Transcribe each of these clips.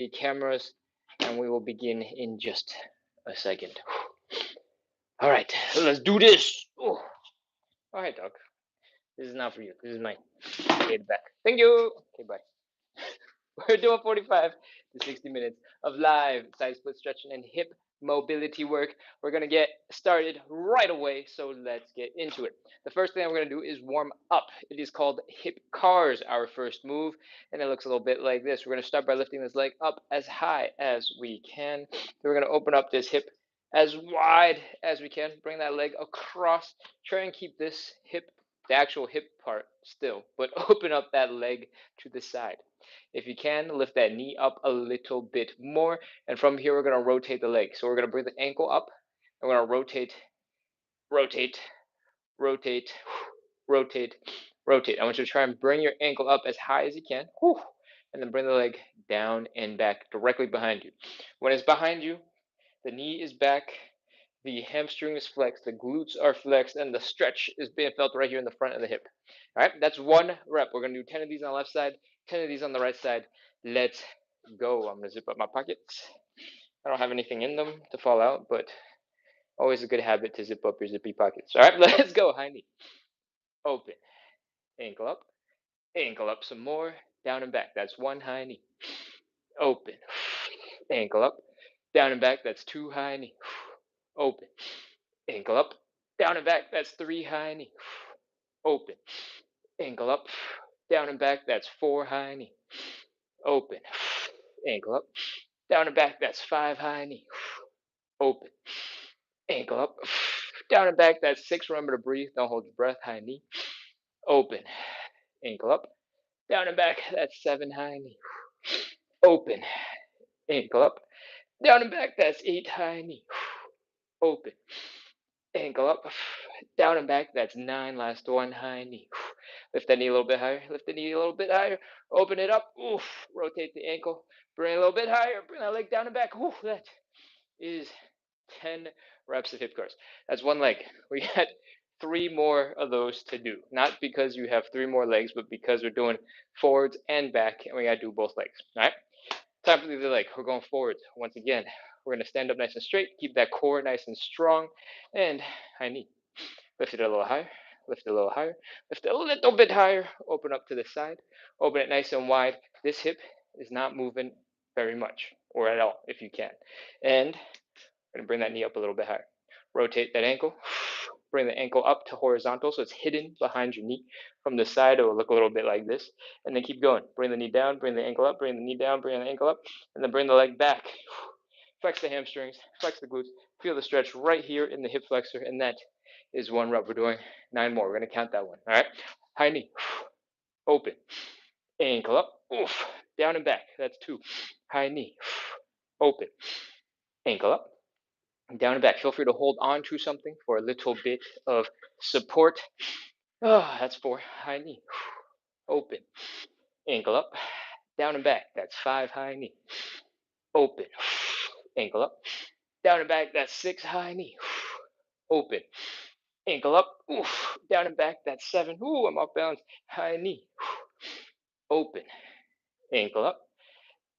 the cameras, and we will begin in just a second. All right, let's do this. Oh. All right, dog. This is not for you. This is mine. Get it back. Thank you. Okay, bye. We're doing 45 to 60 minutes of live side split stretching and hip mobility work. We're going to get started right away, so let's get into it. The first thing we're going to do is warm up. It is called hip cars, our first move, and it looks a little bit like this. We're going to start by lifting this leg up as high as we can. We're going to open up this hip as wide as we can. Bring that leg across. Try and keep this hip, the actual hip part, still, but open up that leg to the side. If you can, lift that knee up a little bit more. And from here, we're going to rotate the leg. So we're going to bring the ankle up. And we're going to rotate, rotate, rotate, rotate, rotate. I want you to try and bring your ankle up as high as you can. And then bring the leg down and back directly behind you. When it's behind you, the knee is back, the hamstring is flexed, the glutes are flexed, and the stretch is being felt right here in the front of the hip. All right, that's one rep. We're going to do 10 of these on the left side, 10 of these on the right side. Let's go. I'm going to zip up my pockets. I don't have anything in them to fall out, but always a good habit to zip up your zippy pockets. All right, let's go. High knee. Open. Ankle up some more. Down and back. That's one high knee. Open. Ankle up. Down and back. That's two high knee. Open. Ankle up. Down and back. That's three high knee. Open. Ankle up. Down and back. That's four high knee. Open. Ankle up. Down and back. That's five high knee. Open. Ankle up. Down and back. That's six. Remember to breathe. Don't hold your breath. High knee. Open. Ankle up. Down and back. That's seven high knee. Open. Ankle up. Down and back. That's eight high knee. Open. Ankle up. Down and back. That's nine. Last one high knee. Lift that knee a little bit higher. Lift the knee a little bit higher. Open it up. Oof. Rotate the ankle. Bring it a little bit higher. Bring that leg down and back. Oof. That is 10 reps of hip curls. That's one leg. We got three more of those to do. Not because you have three more legs, but because we're doing forwards and back, and we got to do both legs. All right? Time for the other leg. We're going forwards. Once again, we're going to stand up nice and straight. Keep that core nice and strong. And high knee. Lift it a little higher. Lift it a little higher. Lift it a little bit higher. Open up to the side. Open it nice and wide. This hip is not moving very much, or at all, if you can. And we're going to bring that knee up a little bit higher. Rotate that ankle. Bring the ankle up to horizontal so it's hidden behind your knee. From the side, it will look a little bit like this. And then keep going. Bring the knee down, bring the ankle up, bring the knee down, bring the ankle up, and then bring the leg back. Flex the hamstrings, flex the glutes. Feel the stretch right here in the hip flexor, and that is one rep. We're doing 9 more. We're going to count that one. All right? High knee. Open. Ankle up. Oof. Down and back. That's 2. High knee. Open. Ankle up. Down and back. Feel free to hold on to something for a little bit of support. That's 4. High knee. Open. Ankle up. Down and back. That's 5. High knee. Open. Ankle up. Down and back. That's 6. High knee. Open. Ankle up. Oof. Down and back. That's 7. Ooh, I'm off balance. High knee. Open. Ankle up.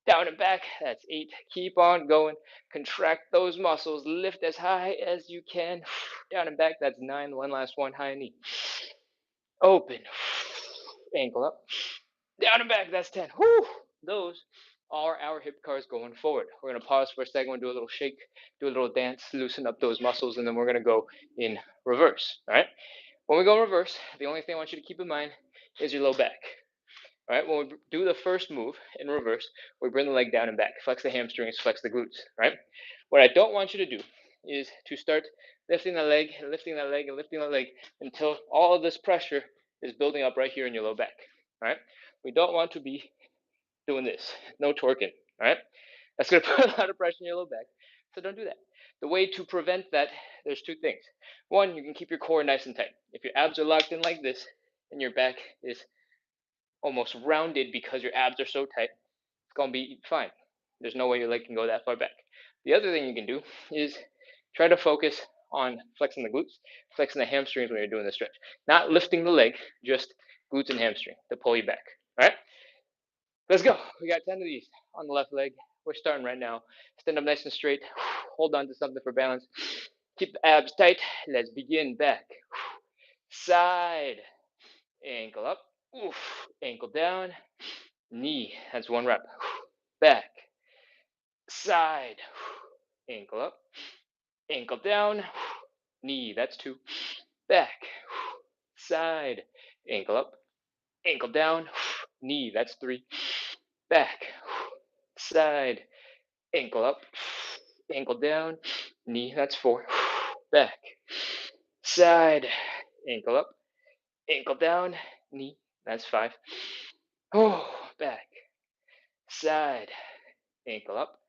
Down and back. That's 8. Keep on going. Contract those muscles. Lift as high as you can. Down and back. That's 9. One last one. High knee. Open. Ankle up. Down and back. That's 10. Whew. Those are our hip cars going forward. We're going to pause for a second. We'll do a little shake, do a little dance, loosen up those muscles, and then we're going to go in reverse. All right? When we go in reverse, the only thing I want you to keep in mind is your low back. All right? When we do the first move in reverse, we bring the leg down and back. Flex the hamstrings, flex the glutes. All right? What I don't want you to do is to start lifting that leg and lifting that leg and lifting that leg until all of this pressure is building up right here in your low back. All right? We don't want to be doing this. No torquing. All right? That's going to put a lot of pressure in your low back. So don't do that. The way to prevent that, there's 2 things. One, you can keep your core nice and tight. If your abs are locked in like this and your back is almost rounded because your abs are so tight, it's going to be fine. There's no way your leg can go that far back. The other thing you can do is try to focus on flexing the glutes, flexing the hamstrings when you're doing the stretch. Not lifting the leg, just glutes and hamstring to pull you back. All right? Let's go. We got 10 of these on the left leg. We're starting right now. Stand up nice and straight. Hold on to something for balance. Keep the abs tight. Let's begin. Back, side, ankle up, ankle down, knee. That's one rep. Back, side, ankle up, ankle down, knee. That's two. Back, side, ankle up, ankle down, knee. That's three. Back, side, ankle up, ankle down, knee. That's four. Back, side, ankle up, ankle down, knee. That's five. Oh, back, side, ankle up,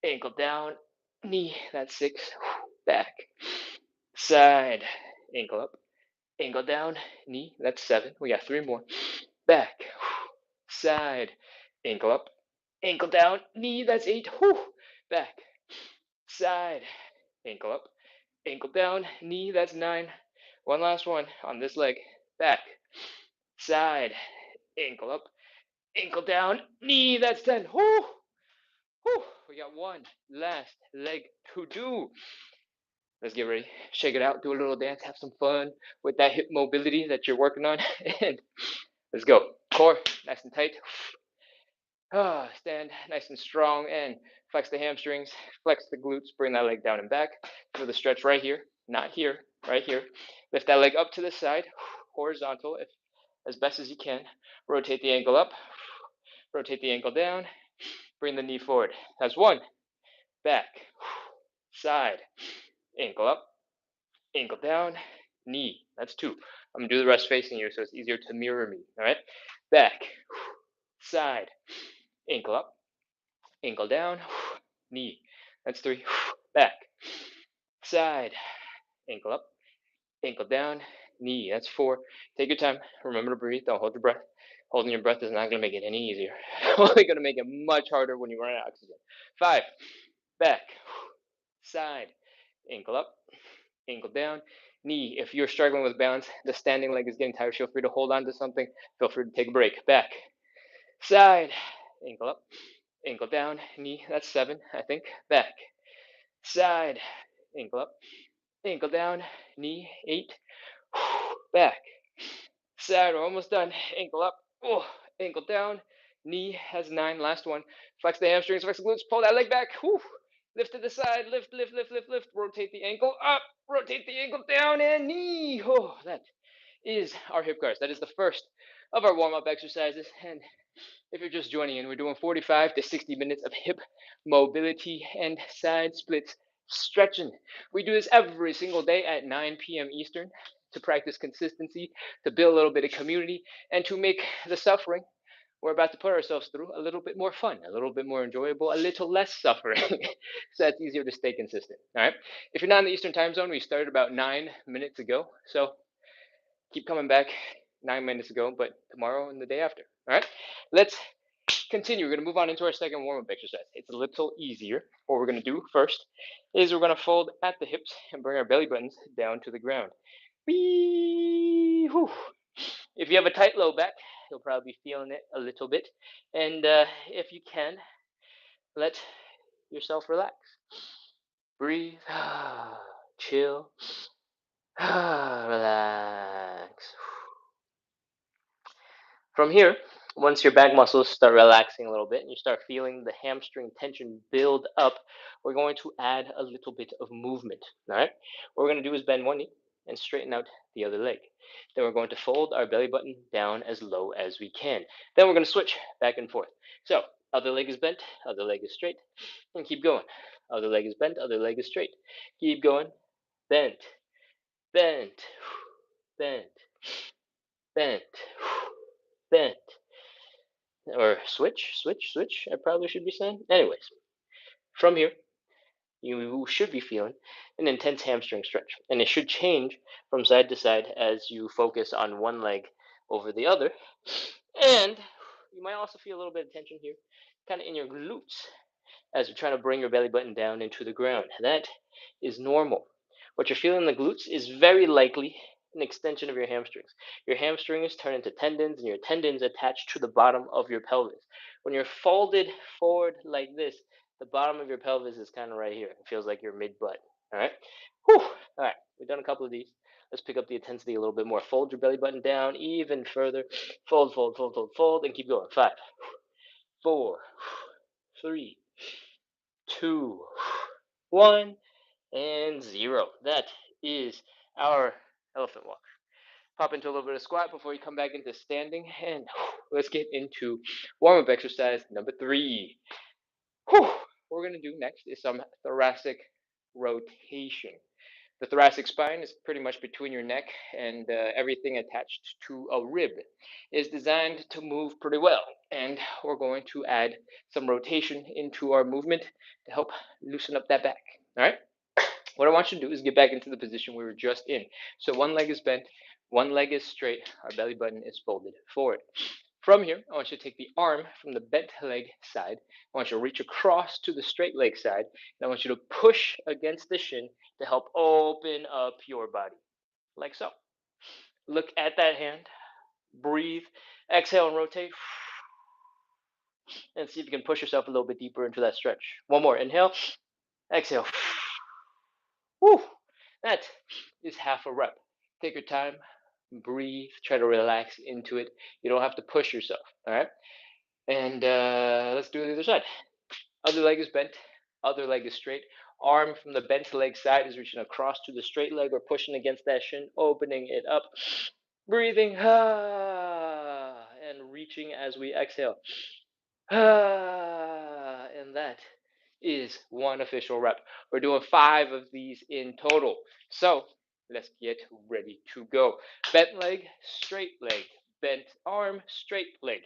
ankle down, knee. That's six. Back, side, ankle up, ankle down, knee. That's seven. We got three more. Back, side, ankle up, ankle down, knee. That's eight. Back, side, ankle up, ankle down, knee. That's nine. One last one on this leg. Back, side, ankle up, ankle down, knee. That's 10. We got one last leg to do. Let's get ready. Shake it out. Do a little dance. Have some fun with that hip mobility that you're working on. And let's go. Core nice and tight. Stand nice and strong and flex the hamstrings. Flex the glutes. Bring that leg down and back. Feel the stretch right here. Not here. Right here. Lift that leg up to the side. Horizontal if as best as you can. Rotate the ankle up. Rotate the ankle down. Bring the knee forward. That's one. Back. Side. Ankle up. Ankle down. Knee. That's two. I'm going to do the rest facing you so it's easier to mirror me. All right? Back. Side. Ankle up. Ankle down. Knee. That's three. Back. Side. Ankle up. Ankle down. Knee. That's four. Take your time. Remember to breathe. Don't hold your breath. Holding your breath is not going to make it any easier. Only going to make it much harder when you run out of oxygen. Five. Back. Side. Ankle up. Ankle down. Knee. If you're struggling with balance, the standing leg is getting tired, feel free to hold on to something. Feel free to take a break. Back. Side. Ankle up. Ankle down. Knee. That's seven, I think. Back. Side. Ankle up. Ankle down. Knee. Eight. Back. Side. We're almost done. Ankle up. Ankle down. Knee has nine. Last one. Flex the hamstrings. Flex the glutes. Pull that leg back. Lift to the side. Lift, lift, lift, lift, lift. Rotate the ankle up. Rotate the ankle down and knee. That is our hip guards. That is the first of our warm-up exercises. And if you're just joining in, we're doing 45 to 60 minutes of hip mobility and side splits stretching. We do this every single day at 9 p.m. Eastern to practice consistency, to build a little bit of community, and to make the suffering we're about to put ourselves through a little bit more fun, a little bit more enjoyable, a little less suffering, so that's easier to stay consistent. All right. If you're not in the Eastern time zone, we started about 9 minutes ago, so keep coming back 9 minutes ago, but tomorrow and the day after. All right. Let's continue. We're going to move on into our second warm-up exercise. It's a little easier. What we're going to do first is we're going to fold at the hips and bring our belly buttons down to the ground. Whee-hoo. If you have a tight low back, you'll probably be feeling it a little bit. And if you can, let yourself relax. Breathe, chill, relax. From here, once your back muscles start relaxing a little bit and you start feeling the hamstring tension build up, we're going to add a little bit of movement. All right. What we're going to do is bend one knee and straighten out the other leg. Then we're going to fold our belly button down as low as we can. Then we're going to switch back and forth. So other leg is bent, other leg is straight, and keep going. Other leg is bent, other leg is straight. Keep going. Bent, bent, bent, bent, bent. Or switch, switch, switch, I probably should be saying. Anyways, from here, you should be feeling an intense hamstring stretch. And it should change from side to side as you focus on one leg over the other. And you might also feel a little bit of tension here, kind of in your glutes, as you're trying to bring your belly button down into the ground. That is normal. What you're feeling in the glutes is very likely an extension of your hamstrings. Your hamstrings turn into tendons, and your tendons attach to the bottom of your pelvis. When you're folded forward like this, the bottom of your pelvis is kind of right here. It feels like your mid butt. All right. Whew. All right. We've done a couple of these. Let's pick up the intensity a little bit more. Fold your belly button down even further. Fold, fold, fold, fold, fold, and keep going. 5, 4, 3, 2, 1, and 0. That is our elephant walk. Pop into a little bit of squat before you come back into standing, and let's get into warm-up exercise number 3. What we're going to do next is some thoracic rotation. The thoracic spine is pretty much between your neck and everything attached to a rib is designed to move pretty well. And we're going to add some rotation into our movement to help loosen up that back. All right. What I want you to do is get back into the position we were just in. So one leg is bent, one leg is straight, our belly button is folded forward. From here, I want you to take the arm from the bent leg side. I want you to reach across to the straight leg side. And I want you to push against the shin to help open up your body, like so. Look at that hand. Breathe. Exhale and rotate. And see if you can push yourself a little bit deeper into that stretch. One more. Inhale. Exhale. Whew. That is half a rep. Take your time. Breathe. Try to relax into it. You don't have to push yourself. All right. And let's do the other side. Other leg is bent. Other leg is straight. Arm from the bent leg side is reaching across to the straight leg or pushing against that shin, opening it up. Breathing. And reaching as we exhale. And that is one official rep. We're doing 5 of these in total. So let's get ready to go. Bent leg, straight leg. Bent arm, straight leg.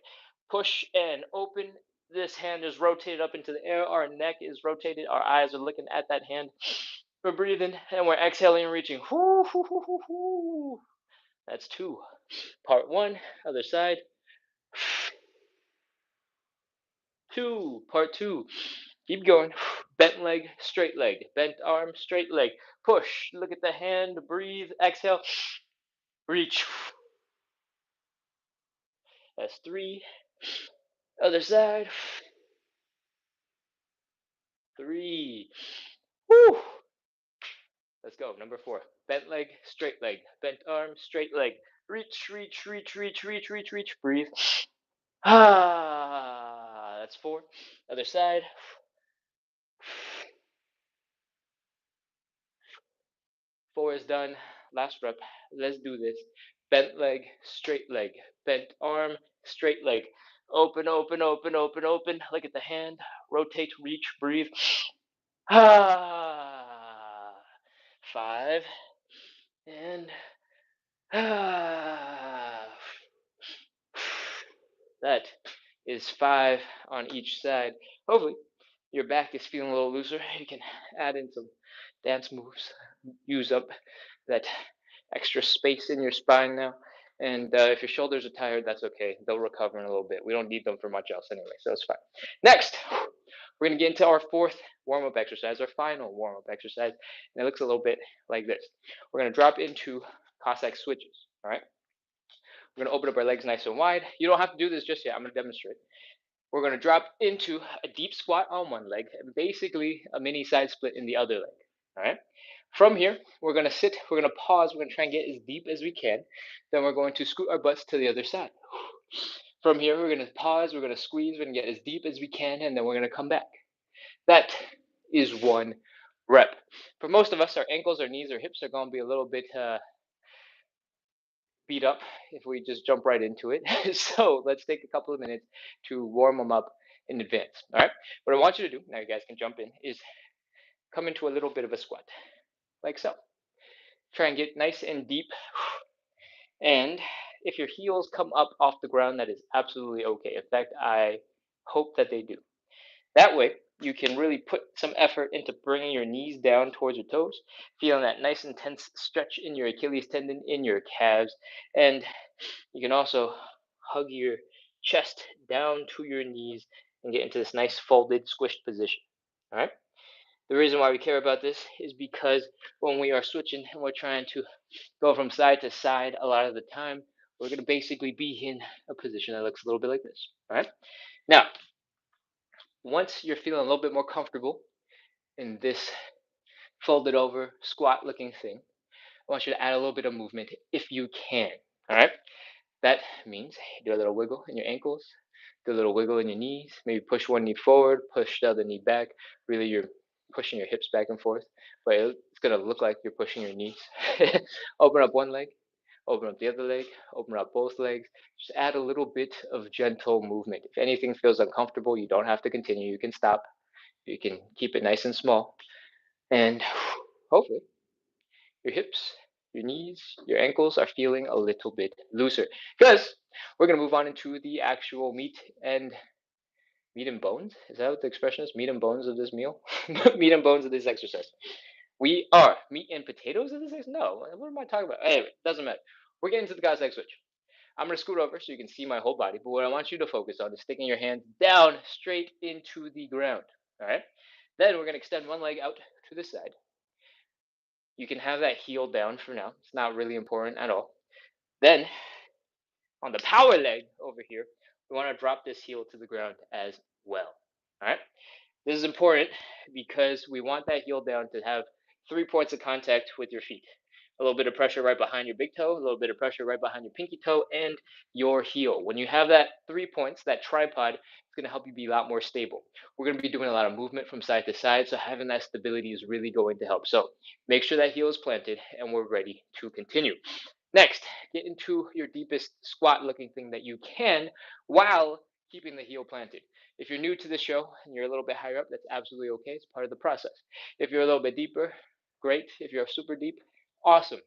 Push and open. This hand is rotated up into the air. Our neck is rotated. Our eyes are looking at that hand. We're breathing and we're exhaling and reaching. That's 2. Part 1, other side. 2, part 2. Keep going. Bent leg, straight leg. Bent arm, straight leg. Push. Look at the hand. Breathe. Exhale. Reach. That's 3. Other side. 3. Woo. Let's go. Number 4. Bent leg, straight leg. Bent arm, straight leg. Reach, reach, reach, reach, reach, reach, reach. Breathe. That's 4. Other side. 4 is done. Last rep. Let's do this. Bent leg, straight leg. Bent arm, straight leg. Open, open, open, open, open. Look at the hand. Rotate, reach, breathe. 5. And that is 5 on each side. Hopefully, your back is feeling a little looser. You can add in some dance moves, use up that extra space in your spine now. And if your shoulders are tired, that's okay. They'll recover in a little bit. We don't need them for much else anyway, so it's fine. Next, we're going to get into our 4th warm-up exercise, our final warm-up exercise. And it looks a little bit like this. We're going to drop into Cossack switches, all right? We're going to open up our legs nice and wide. You don't have to do this just yet. I'm going to demonstrate. We're going to drop into a deep squat on one leg and basically a mini side split in the other leg, all right? From here, we're going to sit, we're going to pause, we're going to try and get as deep as we can. Then we're going to scoot our butts to the other side. From here, we're going to pause, we're going to squeeze, we're going to get as deep as we can, and then we're going to come back. That is 1 rep. For most of us, our ankles, our knees, our hips are going to be a little bit beat up if we just jump right into it. So let's take a couple of minutes to warm them up in advance. All right. What I want you to do, now you guys can jump in, is come into a little bit of a squat, like so. Try and get nice and deep. And if your heels come up off the ground, that is absolutely okay. In fact, I hope that they do. That way, you can really put some effort into bringing your knees down towards your toes, feeling that nice intense stretch in your Achilles tendon, in your calves, and you can also hug your chest down to your knees and get into this nice folded, squished position. All right. The reason why we care about this is because when we are switching and we're trying to go from side to side a lot of the time, we're going to basically be in a position that looks a little bit like this. All right. Now, Once you're feeling a little bit more comfortable in this folded over squat looking thing, I want you to add a little bit of movement if you can. All right. That means do a little wiggle in your ankles, do a little wiggle in your knees, maybe push one knee forward, push the other knee back. Really, you're pushing your hips back and forth, but it's going to look like you're pushing your knees. Open up one leg, open up the other leg, open up both legs. Just add a little bit of gentle movement. If anything feels uncomfortable, you don't have to continue. You can stop. You can keep it nice and small. And hopefully, your hips, your knees, your ankles are feeling a little bit looser. Because we're going to move on into the actual meat and bones. Is that what the expression is? Meat and bones of this meal? Meat and bones of this exercise. We are meat and potatoes of this exercise? No. What am I talking about? Anyway, doesn't matter. We're getting to the Cossack switch. I'm going to scoot over so you can see my whole body. But what I want you to focus on is sticking your hands down straight into the ground. All right? Then we're going to extend one leg out to the side. You can have that heel down for now. It's not really important at all. Then, on the power leg over here, we want to drop this heel to the ground as well. All right? This is important because we want that heel down to have 3 points of contact with your feet. A little bit of pressure right behind your big toe, a little bit of pressure right behind your pinky toe, and your heel. When you have that 3 points, that tripod, it's going to help you be a lot more stable. We're going to be doing a lot of movement from side to side, so having that stability is really going to help. So make sure that heel is planted, and we're ready to continue. Next, get into your deepest squat looking thing that you can while keeping the heel planted. If you're new to the show and you're a little bit higher up, that's absolutely okay. It's part of the process. If you're a little bit deeper, great. If you're super deep, awesome.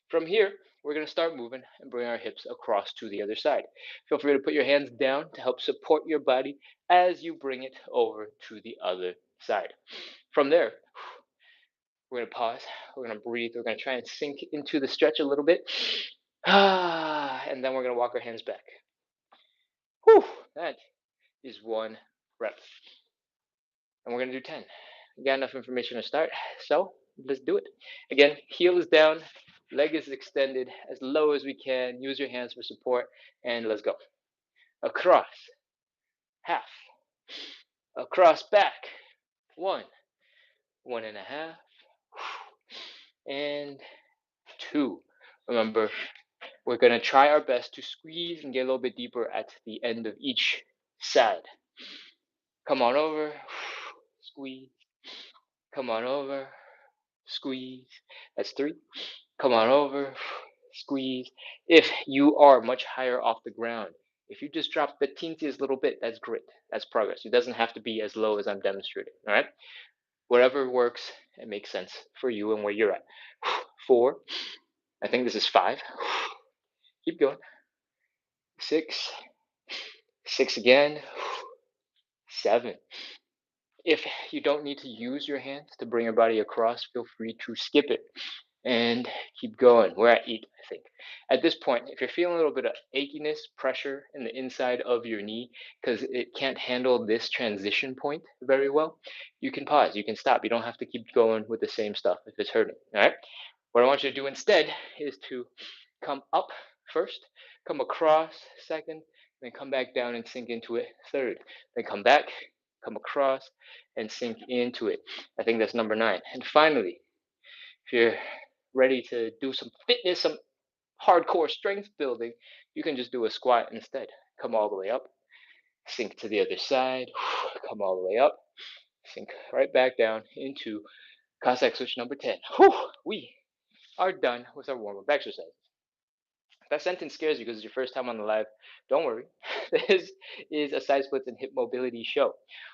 From here, we're going to start moving and bring our hips across to the other side. Feel free to put your hands down to help support your body as you bring it over to the other side. From there, we're going to pause. We're going to breathe. We're going to try and sink into the stretch a little bit. And then we're going to walk our hands back. Whew, that is one rep. And we're going to do 10. We got enough information to start, so let's do it. Again, heel is down, leg is extended as low as we can. Use your hands for support, and let's go. Across, half. Across back, 1, 1.5, and 2. Remember, we're going to try our best to squeeze and get a little bit deeper at the end of each side. Come on over, squeeze. Come on over, squeeze. That's 3. Come on over, squeeze. If you are much higher off the ground, if you just drop the teentiest little bit, that's great. That's progress. It doesn't have to be as low as I'm demonstrating. All right? Whatever works and makes sense for you and where you're at. 4. I think this is 5. Keep going. 6. 6 again. 7. If you don't need to use your hands to bring your body across, feel free to skip it and keep going. We're at 8, I think. At this point, if you're feeling a little bit of achiness, pressure in the inside of your knee because it can't handle this transition point very well, you can pause. You can stop. You don't have to keep going with the same stuff if it's hurting. All right? What I want you to do instead is to come up first, come across second, then come back down and sink into it third. Then come back, come across, and sink into it. I think that's number 9. And finally, if you're ready to do some fitness, some hardcore strength building, you can just do a squat instead. Come all the way up, sink to the other side, come all the way up, sink right back down into Cossack switch number 10. We are done with our warm-up exercise. If that sentence scares you because it's your first time on the live, don't worry. This is a side splits and hip mobility show.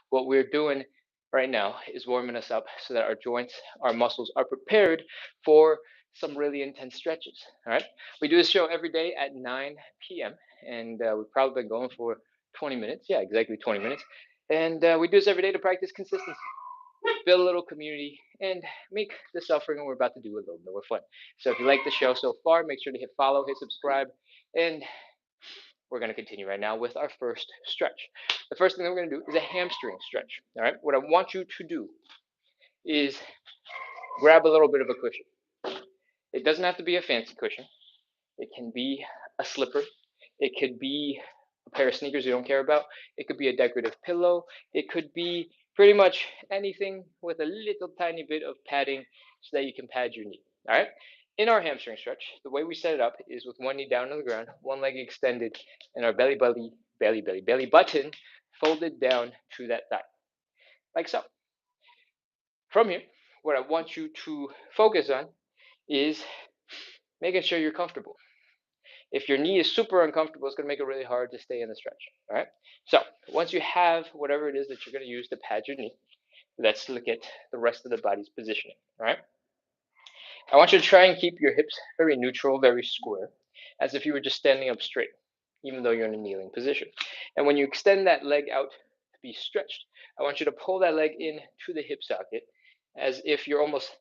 What we're doing right now is warming us up so that our joints, our muscles are prepared for some really intense stretches. All right. We do this show every day at 9 p.m. and we've probably been going for 20 minutes. Yeah, exactly 20 minutes. And we do this every day to practice consistency, build a little community, and make the suffering we're about to do a little bit more fun. So if you like the show so far, make sure to hit follow, hit subscribe, and we're going to continue right now with our first stretch. The first thing that we're going to do is a hamstring stretch. All right. What I want you to do is grab a little bit of a cushion. It doesn't have to be a fancy cushion. It can be a slipper. It could be a pair of sneakers you don't care about. It could be a decorative pillow. It could be pretty much anything with a little tiny bit of padding so that you can pad your knee. All right. In our hamstring stretch, the way we set it up is with one knee down on the ground, one leg extended, and our belly button folded down to that thigh, like so. From here, what I want you to focus on is making sure you're comfortable. If your knee is super uncomfortable, it's going to make it really hard to stay in the stretch. All right. So once you have whatever it is that you're going to use to pad your knee, let's look at the rest of the body's positioning. All right. I want you to try and keep your hips very neutral, very square, as if you were just standing up straight, even though you're in a kneeling position. And when you extend that leg out to be stretched, I want you to pull that leg in to the hip socket as if you're almost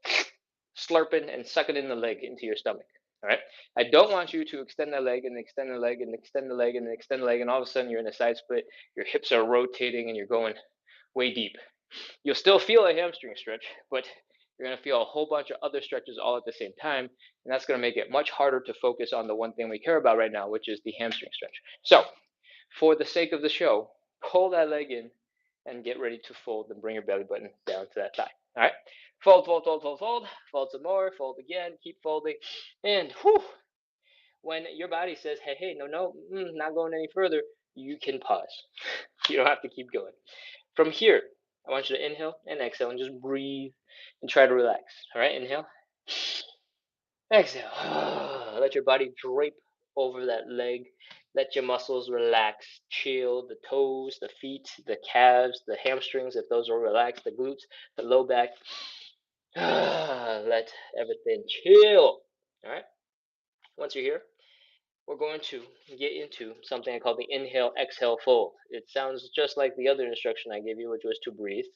slurping and sucking in the leg into your stomach. All right. I don't want you to extend that leg and extend the leg and extend the leg and extend the leg, and all of a sudden you're in a side split. Your hips are rotating and you're going way deep. You'll still feel a hamstring stretch, but you're going to feel a whole bunch of other stretches all at the same time, and that's going to make it much harder to focus on the one thing we care about right now, which is the hamstring stretch. So, for the sake of the show, pull that leg in and get ready to fold and bring your belly button down to that thigh. All right? Fold, fold, fold, fold, fold. Fold some more, fold again, keep folding, and whew, when your body says, hey, hey, no, no, not going any further, you can pause. You don't have to keep going. From here, I want you to inhale and exhale and just breathe and try to relax. All right, inhale, exhale. Let your body drape over that leg. Let your muscles relax, chill, the toes, the feet, the calves, the hamstrings, if those are relaxed, the glutes, the low back. Let everything chill. All right, once you're here, we're going to get into something I call the inhale, exhale, fold. It sounds just like the other instruction I gave you, which was to breathe,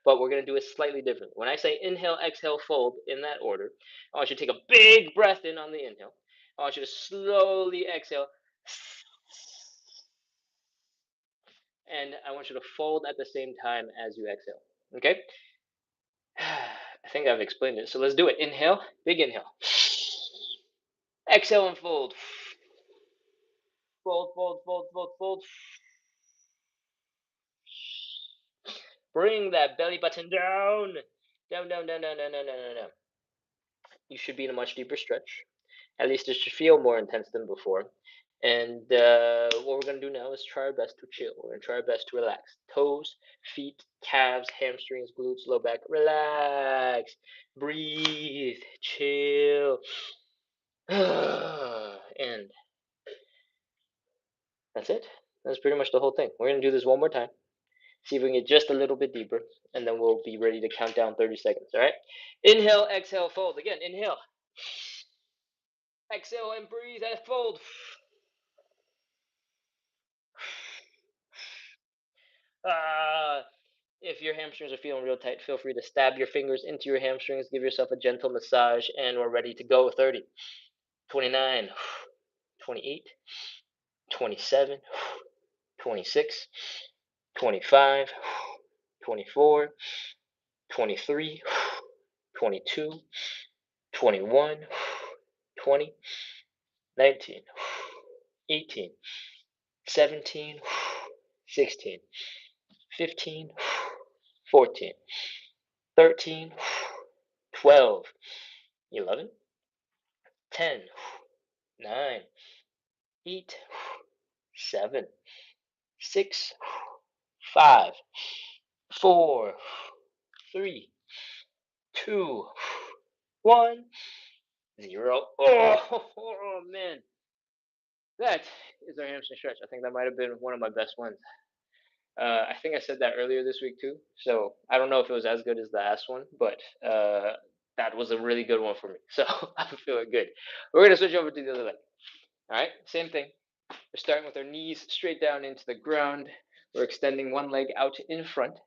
but we're going to do it slightly different. When I say inhale, exhale, fold in that order, I want you to take a big breath in on the inhale. I want you to slowly exhale, and I want you to fold at the same time as you exhale. Okay? I think I've explained it. So let's do it. Inhale, big inhale. Exhale and fold. Fold, fold, fold, fold, fold. Bring that belly button down. Down, down, down, down, down, down, down, down. You should be in a much deeper stretch. At least it should feel more intense than before. And what we're going to do now is try our best to chill. We're going to try our best to relax. Toes, feet, calves, hamstrings, glutes, low back. Relax. Breathe. Chill. And that's it. That's pretty much the whole thing. We're going to do this one more time. See if we can get just a little bit deeper, and then we'll be ready to count down 30 seconds. All right? Inhale, exhale, fold. Again, inhale. Exhale and breathe and fold. If your hamstrings are feeling real tight, feel free to stab your fingers into your hamstrings, give yourself a gentle massage, and we're ready to go. 30, 29, 28, 27, 26, 25, 24, 23, 22, 21, 20, 19, 18, 17, 16, 15, 14, 13, 12, 11, 10, 9, 8, 7, 6, 5, 4, 3, 2, 1, 0. Oh man. That is our hamstring stretch. I think that might have been one of my best ones. I think I said that earlier this week too. So I don't know if it was as good as the last one, but that was a really good one for me. So I'm feeling good. We're gonna switch over to the other leg. All right, same thing. We're starting with our knees straight down into the ground. We're extending one leg out in front.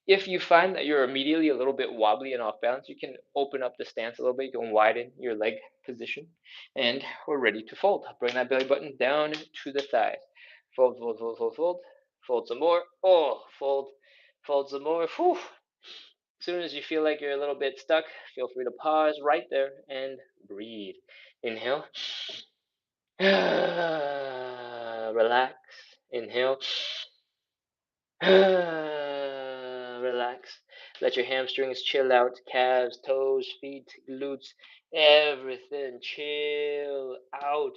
If you find that you're immediately a little bit wobbly and off balance, you can open up the stance a little bit. You can widen your leg position. And we're ready to fold. Bring that belly button down to the thighs. Fold, fold, fold, fold, fold. Fold some more. Oh, fold, fold some more. Whew. As soon as you feel like you're a little bit stuck, feel free to pause right there and breathe. Inhale. Relax Inhale. Relax. Let your hamstrings chill out. Calves, toes, feet, glutes, everything chill out.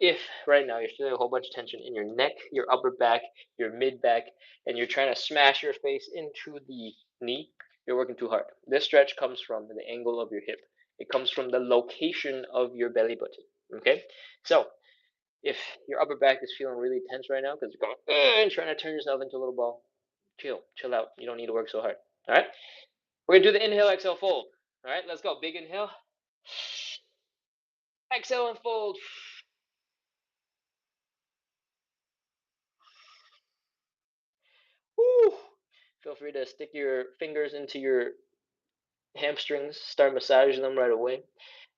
If right now you're feeling a whole bunch of tension in your neck, your upper back, your mid back, and you're trying to smash your face into the knee, you're working too hard. This stretch comes from the angle of your hip. It comes from the location of your belly button. Okay? So, if your upper back is feeling really tense right now because you're going and trying to turn yourself into a little ball, chill out. You don't need to work so hard. All right? We're going to do the inhale, exhale, fold. All right? Let's go. Big inhale. Exhale and fold. Woo! Feel free to stick your fingers into your hamstrings, start massaging them right away,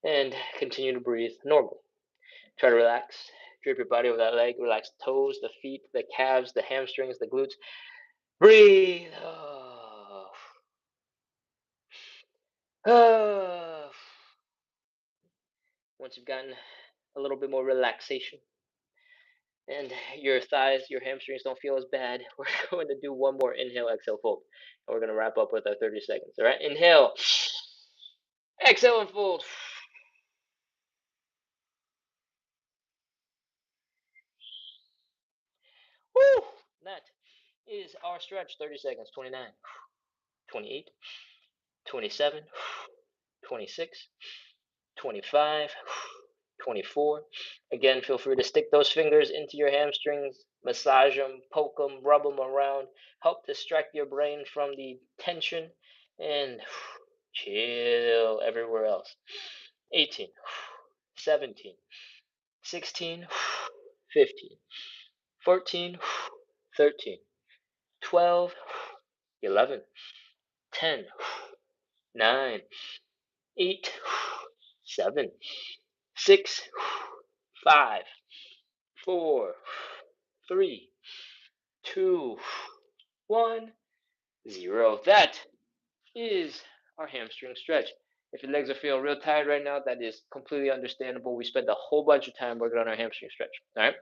and continue to breathe normally. Try to relax, drape your body over that leg, relax the toes, the feet, the calves, the hamstrings, the glutes. Breathe. Once you've gotten a little bit more relaxation and your thighs, your hamstrings don't feel as bad, we're going to do one more inhale, exhale, fold. And we're going to wrap up with our 30 seconds. All right, inhale, exhale, and fold. Woo! That is our stretch. 30 seconds. 29, 28, 27, 26, 25, 24. Again, feel free to stick those fingers into your hamstrings, massage them, poke them, rub them around, help distract your brain from the tension, and chill everywhere else. 18, 17, 16, 15, 14, 13, 12, 11, 10, 9, 8, 7, 6, 5, 4, 3, 2, 1, 0. That is our hamstring stretch. If your legs are feeling real tired right now, that is completely understandable. We spent a whole bunch of time working on our hamstring stretch. All right.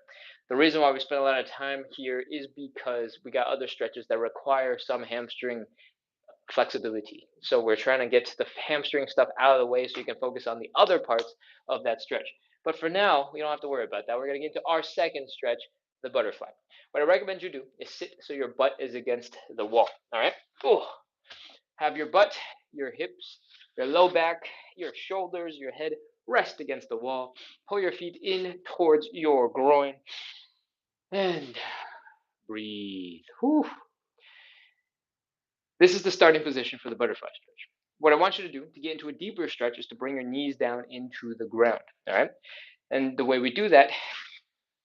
The reason why we spend a lot of time here is because we got other stretches that require some hamstring flexibility. So we're trying to get the hamstring stuff out of the way so you can focus on the other parts of that stretch. But for now, we don't have to worry about that. We're going to get into our second stretch, the butterfly. What I recommend you do is sit so your butt is against the wall. All right? Ooh. Have your butt, your hips, your low back, your shoulders, your head rest against the wall. Pull your feet in towards your groin and breathe. Whew. This is the starting position for the butterfly stretch. What I want you to do to get into a deeper stretch is to bring your knees down into the ground. All right. And the way we do that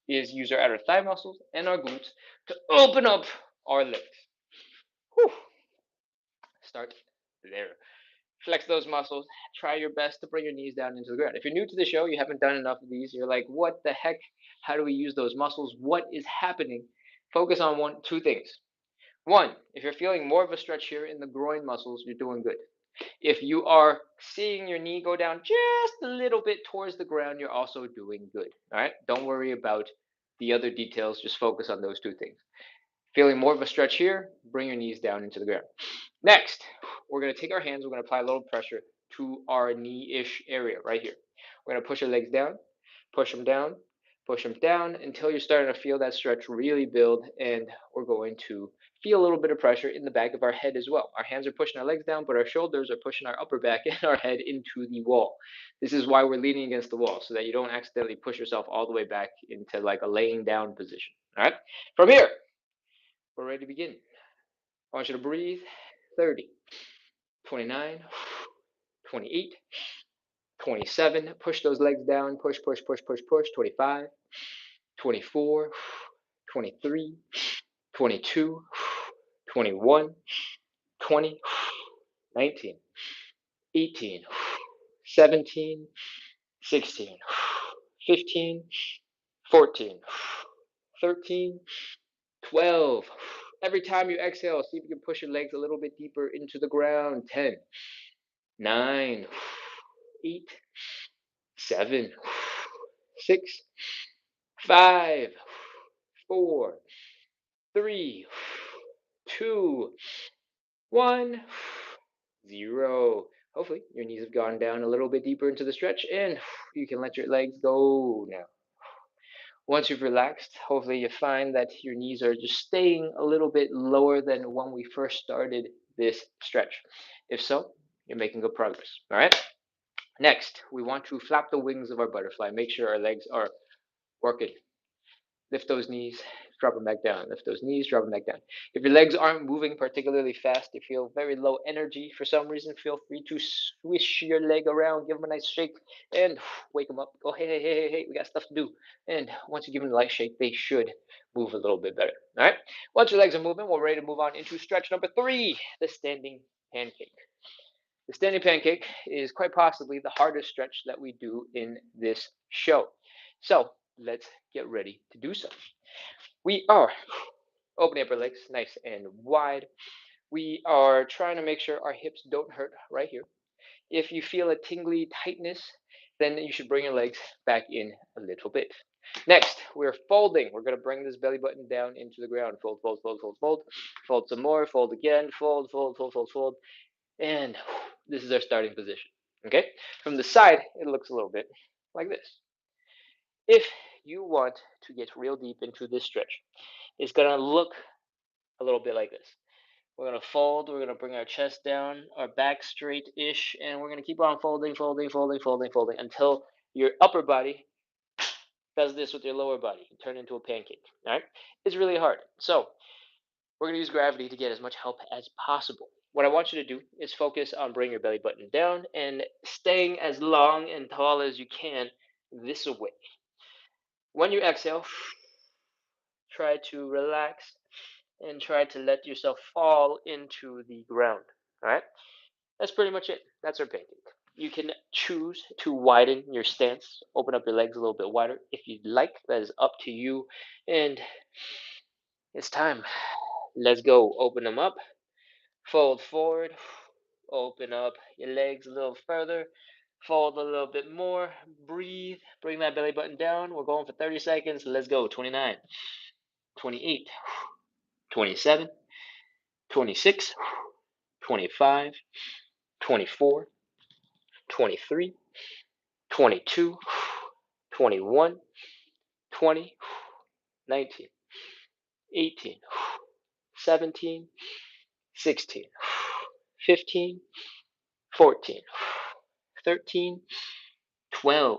is use our outer thigh muscles and our glutes to open up our legs. Whew. Start there. Flex those muscles. Try your best to bring your knees down into the ground. If you're new to the show, you haven't done enough of these, you're like, what the heck? How do we use those muscles? What is happening? Focus on two things. One, if you're feeling more of a stretch here in the groin muscles, you're doing good. If you are seeing your knee go down just a little bit towards the ground, you're also doing good. All right. Don't worry about the other details. Just focus on those two things. Feeling more of a stretch here, bring your knees down into the ground. Next, we're going to take our hands, we're going to apply a little pressure to our knee-ish area right here. We're going to push our legs down, push them down, push them down until you're starting to feel that stretch really build, and we're going to feel a little bit of pressure in the back of our head as well. Our hands are pushing our legs down, but our shoulders are pushing our upper back and our head into the wall. This is why we're leaning against the wall, so that you don't accidentally push yourself all the way back into like a laying down position. All right? From here, we're ready to begin. I want you to breathe. 30, 29, 28, 27. Push those legs down. Push, push, push, push, push. 25, 24, 23, 22, 21, 20, 19, 18, 17, 16, 15, 14, 13, 12. Every time you exhale, see if you can push your legs a little bit deeper into the ground. 10, 9, 8, 7, 6, 5, 4, 3, 2, 1, 0. Hopefully, your knees have gone down a little bit deeper into the stretch, and you can let your legs go now. Once you've relaxed, hopefully you find that your knees are just staying a little bit lower than when we first started this stretch. If so, you're making good progress. All right. Next, we want to flap the wings of our butterfly. Make sure our legs are working. Lift those knees, drop them back down. Lift those knees, drop them back down. If your legs aren't moving particularly fast, you feel very low energy for some reason, feel free to swish your leg around, give them a nice shake, and wake them up. Go, hey, hey, hey, hey, hey, we got stuff to do. And once you give them a light shake, they should move a little bit better. All right. Once your legs are moving, we're ready to move on into stretch number 3, the standing pancake. The standing pancake is quite possibly the hardest stretch that we do in this show. So let's get ready to do so. We are opening up our legs nice and wide. We are trying to make sure our hips don't hurt right here. If you feel a tingly tightness, then you should bring your legs back in a little bit. Next, we're folding. We're going to bring this belly button down into the ground. Fold, fold, fold, fold, fold. Fold some more. Fold again. Fold, fold, fold, fold, fold. And this is our starting position. Okay? From the side, it looks a little bit like this. If you want to get real deep into this stretch, it's going to look a little bit like this. We're going to fold, we're going to bring our chest down, our back straight-ish, and we're going to keep on folding, folding, folding, folding, folding until your upper body does this with your lower body. You turn into a pancake, all right? It's really hard. So we're going to use gravity to get as much help as possible. What I want you to do is focus on bringing your belly button down and staying as long and tall as you can this way. When you exhale, try to relax and try to let yourself fall into the ground. All right? That's pretty much it. That's our pancake. You can choose to widen your stance, open up your legs a little bit wider if you'd like. That is up to you. And it's time. Let's go. Open them up. Fold forward. Open up your legs a little further. Fold a little bit more. Breathe. Bring that belly button down. We're going for 30 seconds. Let's go. 29, 28, 27, 26, 25, 24, 23, 22, 21, 20, 19, 18, 17, 16, 15, 14, 13, 12,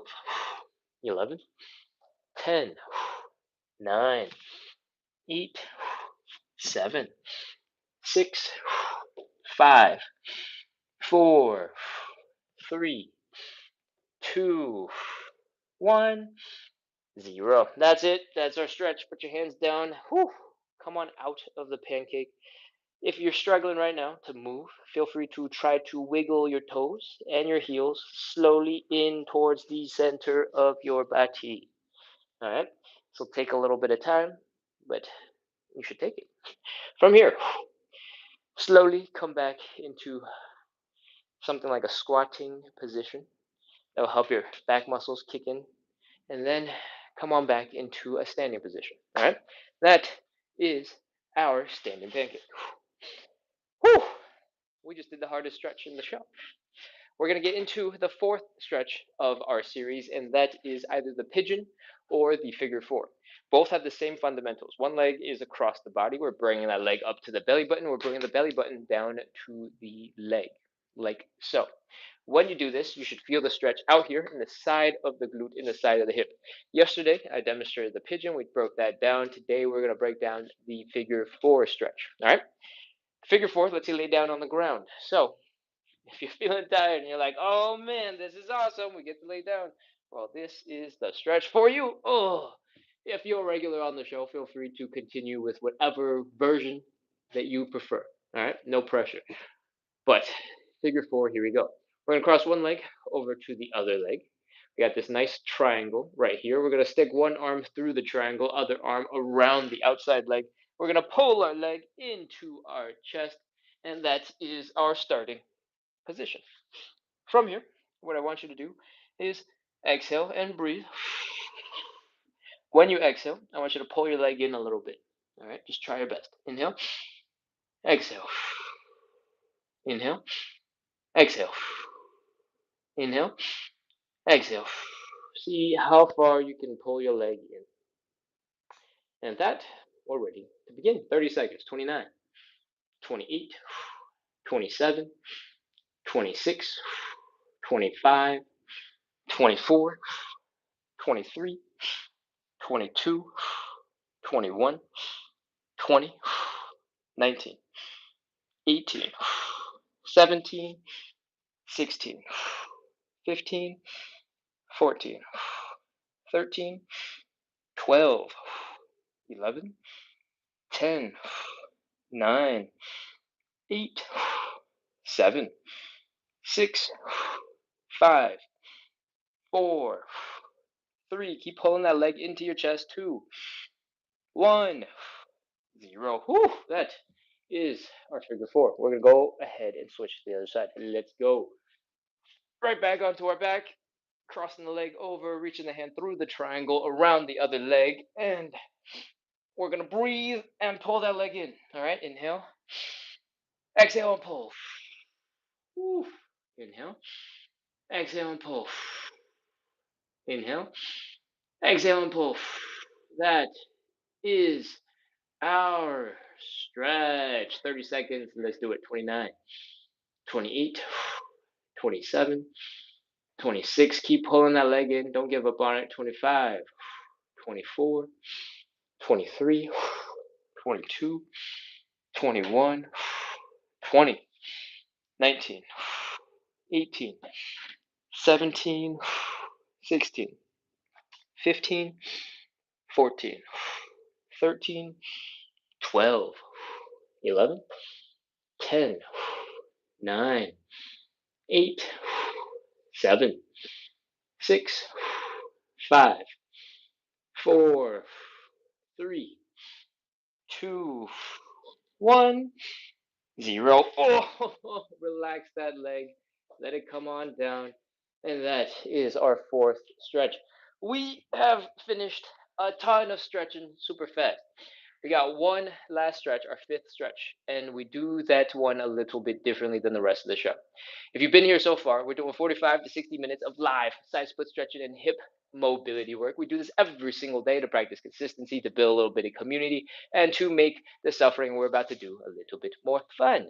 11, 10, 9, 8, 7, 6, 5, 4, 3, 2, 1, 0. That's it. That's our stretch. Put your hands down. Whew. Come on out of the pancake. If you're struggling right now to move, feel free to try to wiggle your toes and your heels slowly in towards the center of your body. All right. This will take a little bit of time, but you should take it. From here, slowly come back into something like a squatting position. That will help your back muscles kick in. And then come on back into a standing position. All right. That is our standing pancake. Whew. We just did the hardest stretch in the show. We're going to get into the 4th stretch of our series, and that is either the pigeon or the figure 4. Both have the same fundamentals. One leg is across the body. We're bringing that leg up to the belly button. We're bringing the belly button down to the leg, like so. When you do this, you should feel the stretch out here in the side of the glute, in the side of the hip. Yesterday, I demonstrated the pigeon. We broke that down. Today, we're going to break down the figure 4 stretch. All right? Figure 4 lets you lay down on the ground. So if you're feeling tired and you're like, oh man, this is awesome, we get to lay down. Well, this is the stretch for you. Oh, if you're a regular on the show, feel free to continue with whatever version that you prefer. All right, no pressure. But figure 4, here we go. We're going to cross one leg over to the other leg. We got this nice triangle right here. We're going to stick one arm through the triangle, other arm around the outside leg. We're going to pull our leg into our chest, and that is our starting position. From here, what I want you to do is exhale and breathe. When you exhale, I want you to pull your leg in a little bit. All right, just try your best. Inhale, exhale, inhale, exhale, inhale, exhale. See how far you can pull your leg in. And that, we're ready to begin. 30 seconds. 29, 28, 27, 26, 25, 24, 23, 22, 21, 20, 19, 18, 17, 16, 15, 14, 13, 12, 11, 10, 9, 8, 7, 6, 5, 4, 3. Keep pulling that leg into your chest. 2, 1, 0. Whew, that is our figure 4. We're going to go ahead and switch to the other side. Let's go. Right back onto our back. Crossing the leg over, reaching the hand through the triangle around the other leg. And we're going to breathe and pull that leg in. All right, inhale. Exhale and pull. Whew. Inhale. Exhale and pull. Inhale. Exhale and pull. That is our stretch. 30 seconds. Let's do it. 29, 28, 27, 26. Keep pulling that leg in. Don't give up on it. 25, 24, 23, 22, 21, 20, 19, 18, 17, 16, 15, 14, 13, 12, 11, 10, 9, 8, 7, 6, 5, 4, 3, 2, 1, 0. Oh, relax that leg. Let it come on down. And that is our 4th stretch. We have finished a ton of stretching super fast. We got one last stretch, our 5th stretch, and we do that one a little bit differently than the rest of the show. If you've been here so far, we're doing 45 to 60 minutes of live side split stretching and hip mobility work. We do this every single day to practice consistency, to build a little bit of community, and to make the suffering we're about to do a little bit more fun.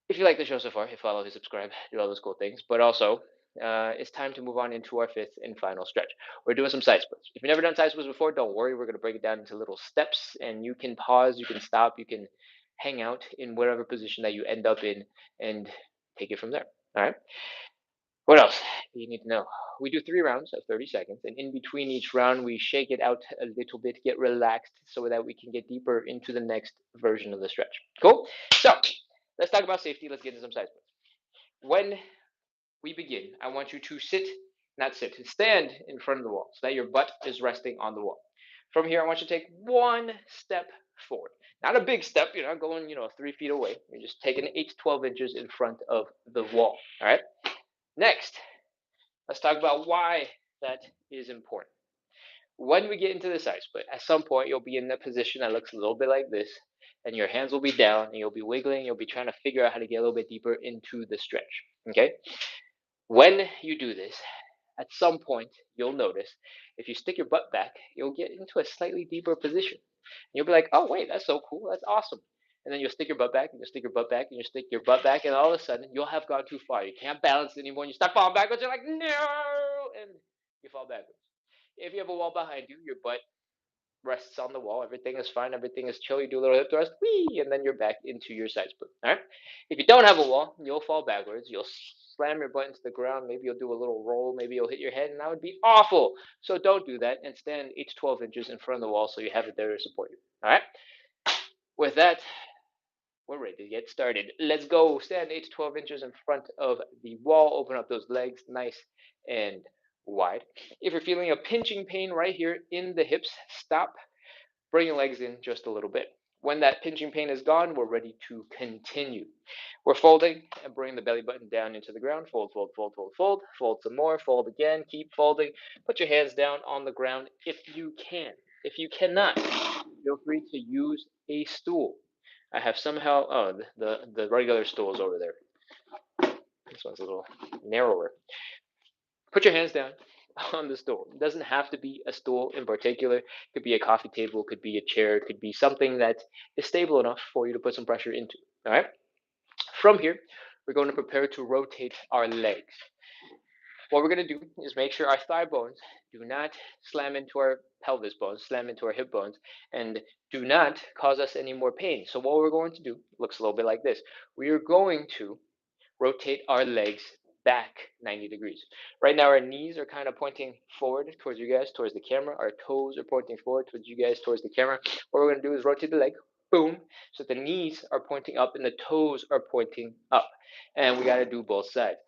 If you like the show so far, hit follow, hit subscribe, do all those cool things. But also, it's time to move on into our 5th and final stretch. We're doing some side splits. If you've never done side splits before, don't worry. We're going to break it down into little steps, and you can pause, you can stop, you can hang out in whatever position that you end up in and take it from there. All right? What else do you need to know? We do 3 rounds of 30 seconds, and in between each round, we shake it out a little bit, get relaxed, so that we can get deeper into the next version of the stretch. Cool? So, let's talk about safety. Let's get into some side splits. When we begin, I want you to stand in front of the wall so that your butt is resting on the wall. From here, I want you to take 1 step forward. Not a big step, you're not going, 3 feet away. You're just taking 8 to 12 inches in front of the wall. All right? Next, let's talk about why that is important. When we get into the side split, at some point you'll be in a position that looks a little bit like this, and your hands will be down, and you'll be wiggling, you'll be trying to figure out how to get a little bit deeper into the stretch. Okay? When you do this, at some point you'll notice if you stick your butt back, you'll get into a slightly deeper position. And you'll be like, oh, wait, that's so cool, that's awesome. And then you'll stick your butt back, and you'll stick your butt back, and you'll stick your butt back, and all of a sudden you'll have gone too far. You can't balance anymore, and you start falling backwards. You're like, no, and you fall backwards. If you have a wall behind you, your butt rests on the wall. Everything is fine. Everything is chill. You do a little hip thrust, whee, and then you're back into your side split. All right. If you don't have a wall, you'll fall backwards. You'll slam your butt into the ground. Maybe you'll do a little roll. Maybe you'll hit your head, and that would be awful. So don't do that, and stand 8 to 12 inches in front of the wall so you have it there to support you. All right. With that, we're ready to get started. Let's go. Stand 8 to 12 inches in front of the wall. Open up those legs nice and wide. If you're feeling a pinching pain right here in the hips, stop. Bring your legs in just a little bit. When that pinching pain is gone, we're ready to continue. We're folding and bring the belly button down into the ground. Fold, fold, fold, fold, fold. Fold some more. Fold again. Keep folding. Put your hands down on the ground if you can. If you cannot, feel free to use a stool. I have somehow, oh, the regular stool is over there. This one's a little narrower. Put your hands down on the stool. It doesn't have to be a stool in particular. It could be a coffee table, it could be a chair, it could be something that is stable enough for you to put some pressure into. All right. From here, we're going to prepare to rotate our legs. What we're going to do is make sure our thigh bones do not slam into our pelvis bones, slam into our hip bones, and do not cause us any more pain. So what we're going to do looks a little bit like this. We are going to rotate our legs back 90 degrees. Right now, our knees are kind of pointing forward towards you guys, towards the camera. Our toes are pointing forward towards you guys, towards the camera. What we're going to do is rotate the leg, boom, so the knees are pointing up and the toes are pointing up. And we got to do both sides.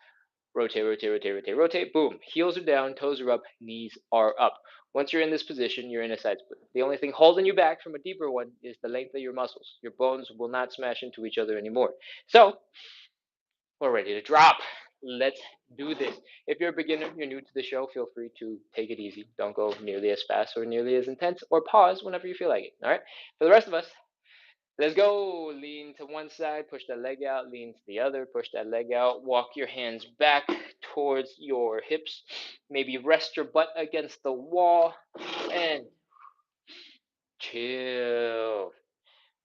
Rotate, rotate, rotate, rotate, rotate, boom. Heels are down, toes are up, knees are up. Once you're in this position, you're in a side split. The only thing holding you back from a deeper one is the length of your muscles. Your bones will not smash into each other anymore. So we're ready to drop. Let's do this. If you're a beginner, you're new to the show, feel free to take it easy. Don't go nearly as fast or nearly as intense, or pause whenever you feel like it. All right. For the rest of us, let's go. Lean to one side, push that leg out, lean to the other, push that leg out. Walk your hands back towards your hips. Maybe rest your butt against the wall and chill.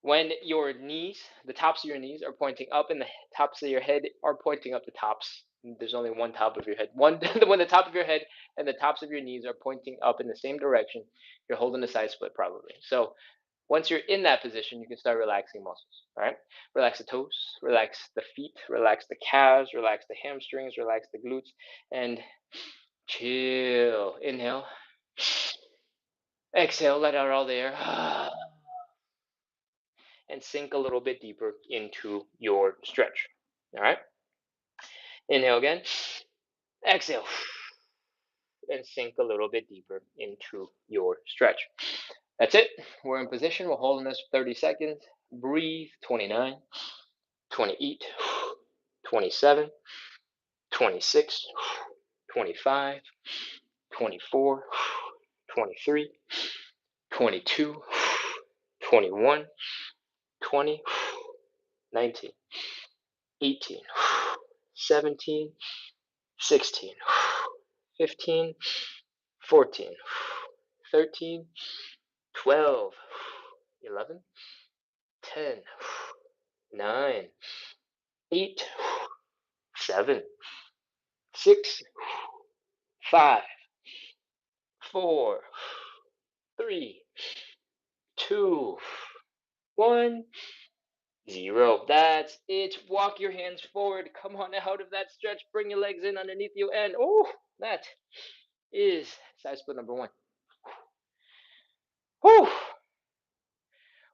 When your knees, the tops of your knees are pointing up and the tops of your head are pointing up, the tops. There's only one top of your head. When the top of your head and the tops of your knees are pointing up in the same direction, you're holding a side split probably. So once you're in that position, you can start relaxing muscles. All right. Relax the toes, relax the feet, relax the calves, relax the hamstrings, relax the glutes, and chill. Inhale. Exhale, let out all the air. And sink a little bit deeper into your stretch. All right. Inhale again. Exhale. And sink a little bit deeper into your stretch. That's it. We're in position. We're holding this for 30 seconds. Breathe. 29, 28, 27, 26, 25, 24, 23, 22, 21, 20, 19, 18, 17, 16, 15, 14, 13, 12, 11, 10, 9, 8, 7, 6, 5, 4, 3, 2, 1, 0. That's it. Walk your hands forward. Come on out of that stretch. Bring your legs in underneath you. And oh, that is side split number 1. Whew.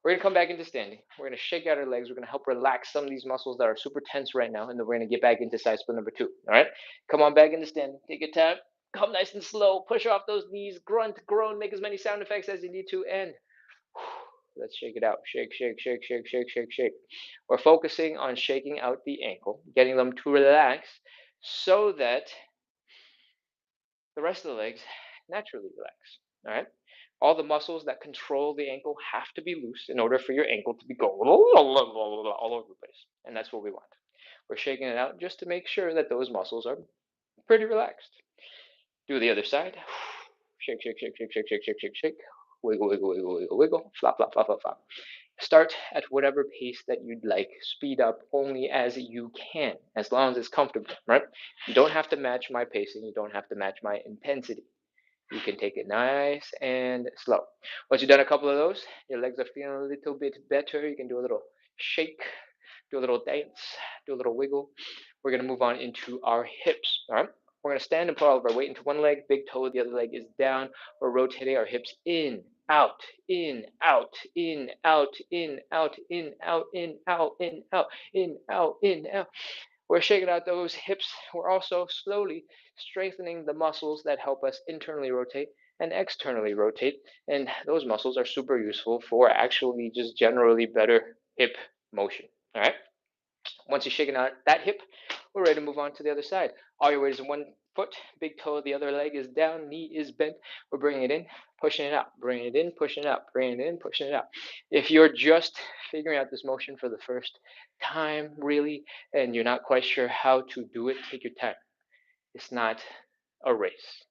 We're going to come back into standing. We're going to shake out our legs. We're going to help relax some of these muscles that are super tense right now. And then we're going to get back into side split number 2. All right. Come on back into standing. Take your time. Come nice and slow. Push off those knees. Grunt, groan. Make as many sound effects as you need to. And let's shake it out. Shake, shake, shake, shake, shake, shake, shake. We're focusing on shaking out the ankle, getting them to relax so that the rest of the legs naturally relax. All right. All the muscles that control the ankle have to be loose in order for your ankle to be going all over the place. And that's what we want. We're shaking it out just to make sure that those muscles are pretty relaxed. Do the other side. Shake, shake, shake, shake, shake, shake, shake, shake, shake. Wiggle, wiggle, wiggle, wiggle, wiggle. Flop, flop, flop, flop, flop. Start at whatever pace that you'd like. Speed up only as you can, as long as it's comfortable, right? You don't have to match my pacing. You don't have to match my intensity. You can take it nice and slow. Once you've done a couple of those, your legs are feeling a little bit better. You can do a little shake, do a little dance, do a little wiggle. We're going to move on into our hips, all right? We're going to stand and put all of our weight into one leg, big toe, the other leg is down. We're rotating our hips in, out, in, out, in, out, in, out, in, out, in, out, in, out, in, out, in, out. We're shaking out those hips. We're also slowly strengthening the muscles that help us internally rotate and externally rotate. And those muscles are super useful for actually just generally better hip motion. All right. Once you're shaking out that hip, we're ready to move on to the other side. All your weight is in one foot, big toe, the other leg is down, knee is bent. We're bringing it in, pushing it out, bringing it in, pushing it out, bringing it in, pushing it out. If you're just figuring out this motion for the first time, really, and you're not quite sure how to do it, take your time. It's not a race.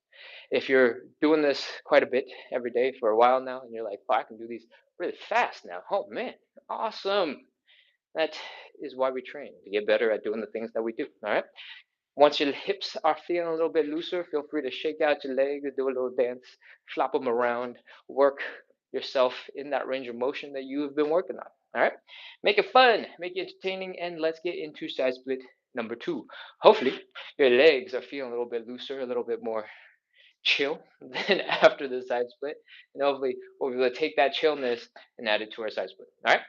If you're doing this quite a bit every day for a while now, and you're like, oh, I can do these really fast now. Oh man, awesome. That is why we train, to get better at doing the things that we do. All right. Once your hips are feeling a little bit looser, feel free to shake out your legs, do a little dance, flop them around, work yourself in that range of motion that you have been working on. All right. Make it fun, make it entertaining, and let's get into side split number 2. Hopefully, your legs are feeling a little bit looser, a little bit more chill than after the side split. And hopefully, we'll be able to take that chillness and add it to our side split. All right.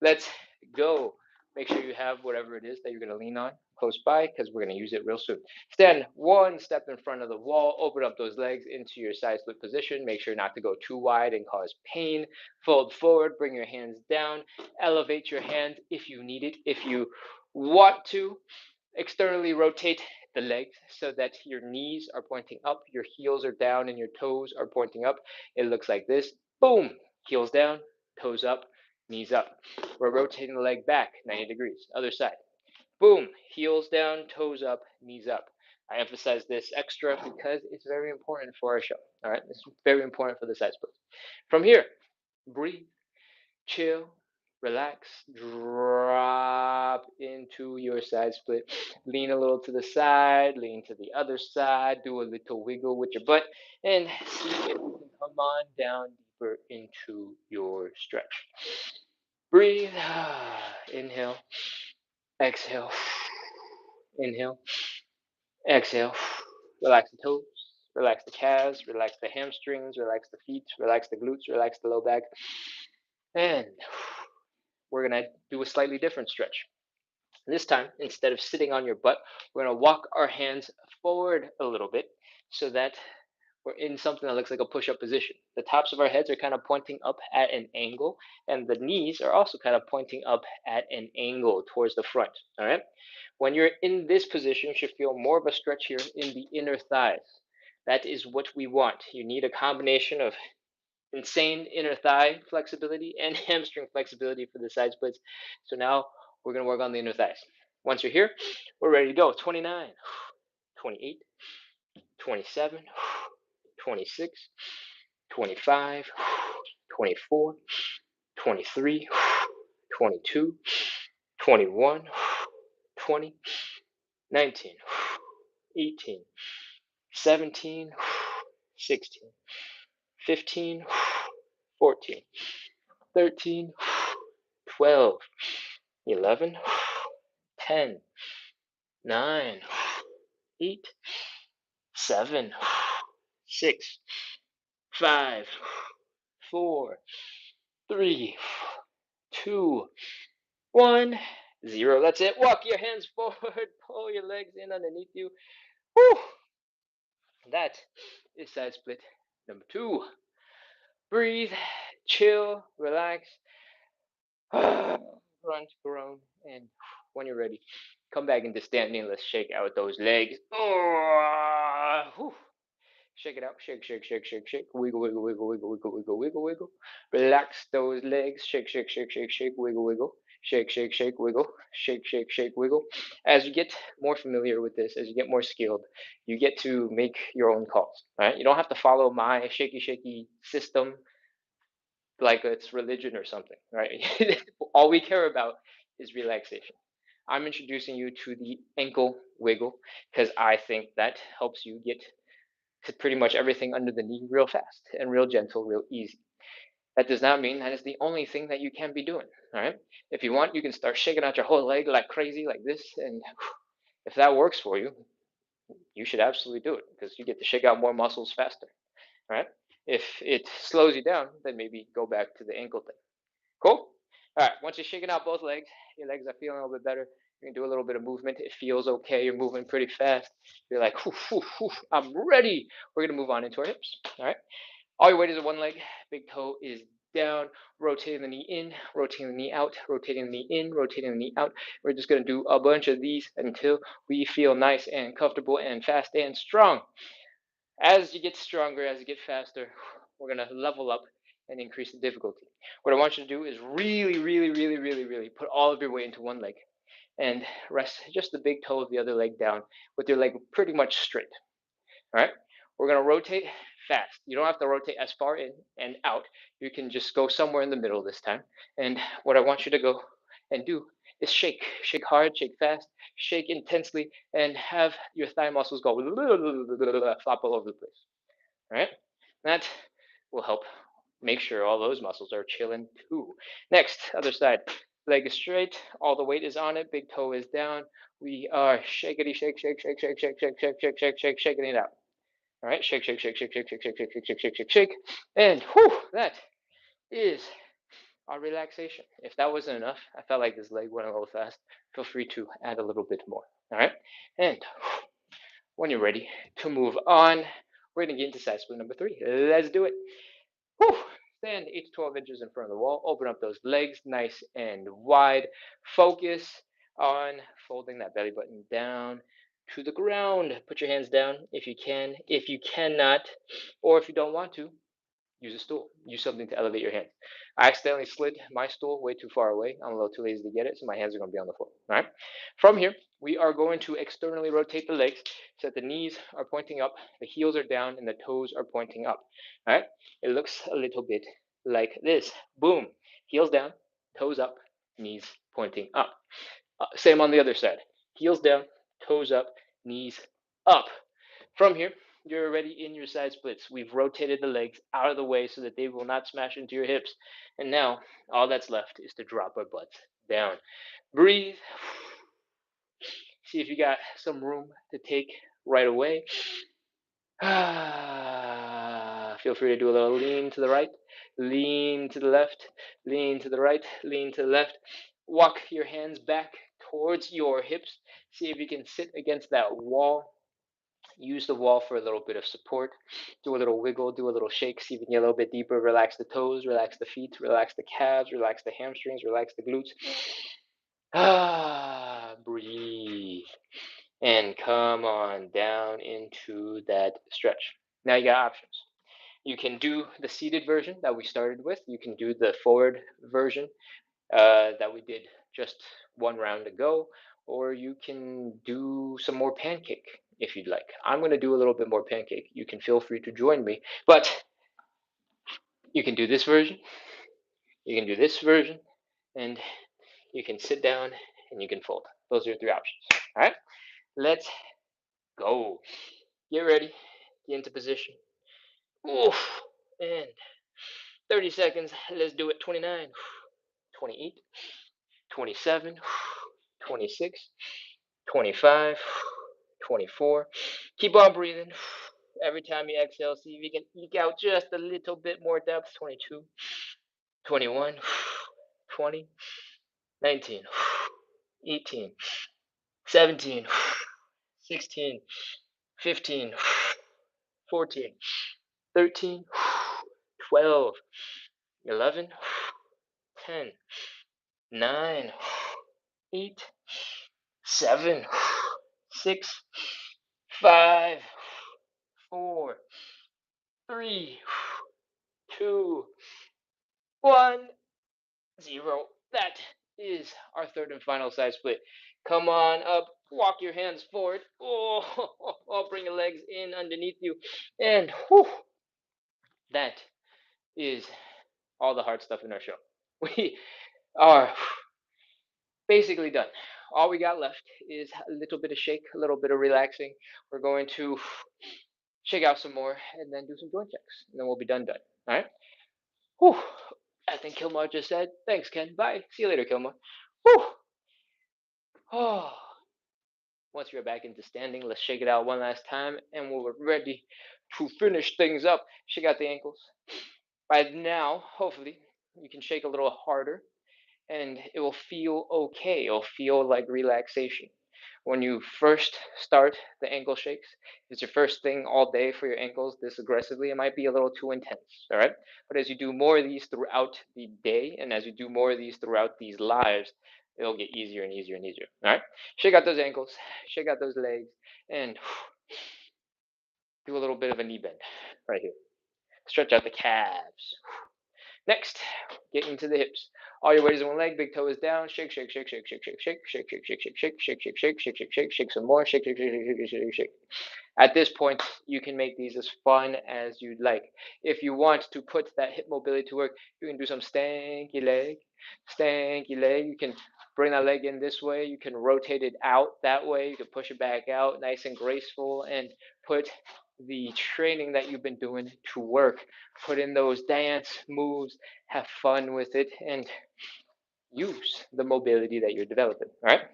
Let's go. Make sure you have whatever it is that you're going to lean on close by, because we're going to use it real soon. Stand one step in front of the wall, open up those legs into your side split position. Make sure not to go too wide and cause pain. Fold forward, bring your hands down, elevate your hands if you need it. If you want to, externally rotate the legs so that your knees are pointing up, your heels are down, and your toes are pointing up. It looks like this. Boom! Heels down, toes up, knees up. We're rotating the leg back 90 degrees. Other side. Boom! Heels down, toes up, knees up. I emphasize this extra because it's very important for our show. All right, it's very important for the side splits. From here, breathe, chill, relax, drop into your side split. Lean a little to the side, lean to the other side, do a little wiggle with your butt, and see if you can come on down deeper into your stretch. Breathe, inhale, exhale, inhale, exhale. Relax the toes, relax the calves, relax the hamstrings, relax the feet, relax the glutes, relax the low back. And we're going to do a slightly different stretch. This time, instead of sitting on your butt, we're going to walk our hands forward a little bit so that we're in something that looks like a push-up position. The tops of our heads are kind of pointing up at an angle, and the knees are also kind of pointing up at an angle towards the front. All right. When you're in this position, you should feel more of a stretch here in the inner thighs. That is what we want. You need a combination of insane inner thigh flexibility and hamstring flexibility for the side splits. So now we're going to work on the inner thighs. Once you're here, we're ready to go. 29, 28, 27, 26, 25, 24, 23, 22, 21, 20, 19, 18, 17, 16, 15, 14, 13, 12, 11, 10, 9, 8, 7, 6, 5, 4, 3, 2, 1, 0. That's it. Walk your hands forward, pull your legs in underneath you. Whew. That is side split number 2. Breathe, chill, relax. Grunt, groan, and when you're ready, come back into standing. Let's shake out those legs. Shake it out. Shake, shake, shake, shake, shake. Wiggle, wiggle, wiggle, wiggle, wiggle, wiggle, wiggle, wiggle. Relax those legs. Shake, shake, shake, shake, shake. Wiggle, wiggle. Shake, shake, shake, wiggle. Shake, shake, shake, wiggle. As you get more familiar with this, as you get more skilled, you get to make your own calls. Right? You don't have to follow my shaky, shaky system like it's religion or something, right? All we care about is relaxation. I'm introducing you to the ankle wiggle because I think that helps you get to pretty much everything under the knee real fast and real gentle, real easy. That does not mean that is the only thing that you can be doing, all right? If you want, you can start shaking out your whole leg like crazy, like this, and if that works for you, you should absolutely do it because you get to shake out more muscles faster, all right? If it slows you down, then maybe go back to the ankle thing. Cool? All right, once you're shaking out both legs, your legs are feeling a little bit better, You can do a little bit of movement. It feels okay. You're moving pretty fast. You're like, whew, whew, whew, I'm ready. We're going to move on into our hips. All right. All your weight is on one leg. Big toe is down. Rotating the knee in, rotating the knee out, rotating the knee in, rotating the knee out. We're just going to do a bunch of these until we feel nice and comfortable and fast and strong. As you get stronger, as you get faster, we're going to level up and increase the difficulty. What I want you to do is really, really, really, really, really put all of your weight into one leg and rest just the big toe of the other leg down with your leg pretty much straight. All right. We're going to rotate fast. You don't have to rotate as far in and out. You can just go somewhere in the middle this time. And what I want you to go and do is shake. Shake hard, shake fast, shake intensely, and have your thigh muscles go flop all over the place. All right. That will help make sure all those muscles are chilling too. Next, other side. Leg is straight, all the weight is on it, big toe is down. We are shakety shake, shake, shake, shake, shake, shake, shake, shake, shake, shake, shaking it out. All right, shake, shake, shake, shake, shake, shake, shake, shake, shake, shake, shake, shake, shake, and whew, that is our relaxation. If that wasn't enough, I felt like this leg went a little fast. Feel free to add a little bit more. All right, and when you're ready to move on, we're gonna get into side split number 3. Let's do it. Whew. Stand 8 to 12 inches in front of the wall. Open up those legs nice and wide. Focus on folding that belly button down to the ground. Put your hands down if you can. If you cannot, or if you don't want to, use a stool. Use something to elevate your hands. I accidentally slid my stool way too far away. I'm a little too lazy to get it, so my hands are going to be on the floor. All right. From here, we are going to externally rotate the legs so that the knees are pointing up, the heels are down, and the toes are pointing up. All right. It looks a little bit like this. Boom. Heels down, toes up, knees pointing up. Same on the other side. Heels down, toes up, knees up. From here, you're already in your side splits. We've rotated the legs out of the way so that they will not smash into your hips. And now, all that's left is to drop our butts down. Breathe. See if you got some room to take right away. Feel free to do a little lean to the right, lean to the left, lean to the right, lean to the left. Walk your hands back towards your hips. See if you can sit against that wall. Use the wall for a little bit of support. Do a little wiggle, do a little shake. See if you can get a little bit deeper. Relax the toes, relax the feet, relax the calves, relax the hamstrings, relax the glutes. Breathe. And come on down into that stretch. Now you got options. You can do the seated version that we started with. You can do the forward version that we did just one round ago, or you can do some more pancake if you'd like. I'm going to do a little bit more pancake. You can feel free to join me, but you can do this version, you can do this version, and you can sit down and you can fold. Those are your 3 options. All right, let's go. Get ready, get into position. Oof, and 30 seconds. Let's do it. 29, 28, 27, 26, 25, 24. Keep on breathing. Every time you exhale, see if you can eke out just a little bit more depth. 22, 21, 20, 19, 18, 17, 16, 15, 14, 13, 12, 11, 10, 9, 8, 7, 6, 5, 4, 3, 2, 1, 0. That is our third and final side split. Come on up, walk your hands forward. Oh, bring your legs in underneath you. And whew, that is all the hard stuff in our show. We are basically done. All we got left is a little bit of shake, a little bit of relaxing. We're going to shake out some more and then do some joint checks. And then we'll be done. All right? Whew. I think Kilmar just said, thanks, Ken. Bye. See you later, Kilmar. Whew. Oh. Once you're back into standing, let's shake it out one last time. And when we're ready to finish things up, shake out the ankles. By now, hopefully, you can shake a little harder. and it will feel okay. It'll feel like relaxation. When you first start the ankle shakes, if it's your first thing all day for your ankles this aggressively, it might be a little too intense, all right? But as you do more of these throughout the day, and as you do more of these throughout these lives, it'll get easier and easier and easier, all right? Shake out those ankles, shake out those legs, and do a little bit of a knee bend right here. Stretch out the calves. Next, get into the hips. All your weight is in one leg, big toe is down. Shake, shake, shake, shake, shake, shake, shake, shake, shake, shake, shake, shake, shake, shake, shake, shake, shake, shake, shake some more. Shake, shake, shake, shake, shake, shake, shake. At this point, you can make these as fun as you'd like. If you want to put that hip mobility to work, you can do some stanky leg, stanky leg. You can bring that leg in this way. You can rotate it out that way. You can push it back out, nice and graceful, and put the training that you've been doing to work. Put in those dance moves, have fun with it, and use the mobility that you're developing. All right.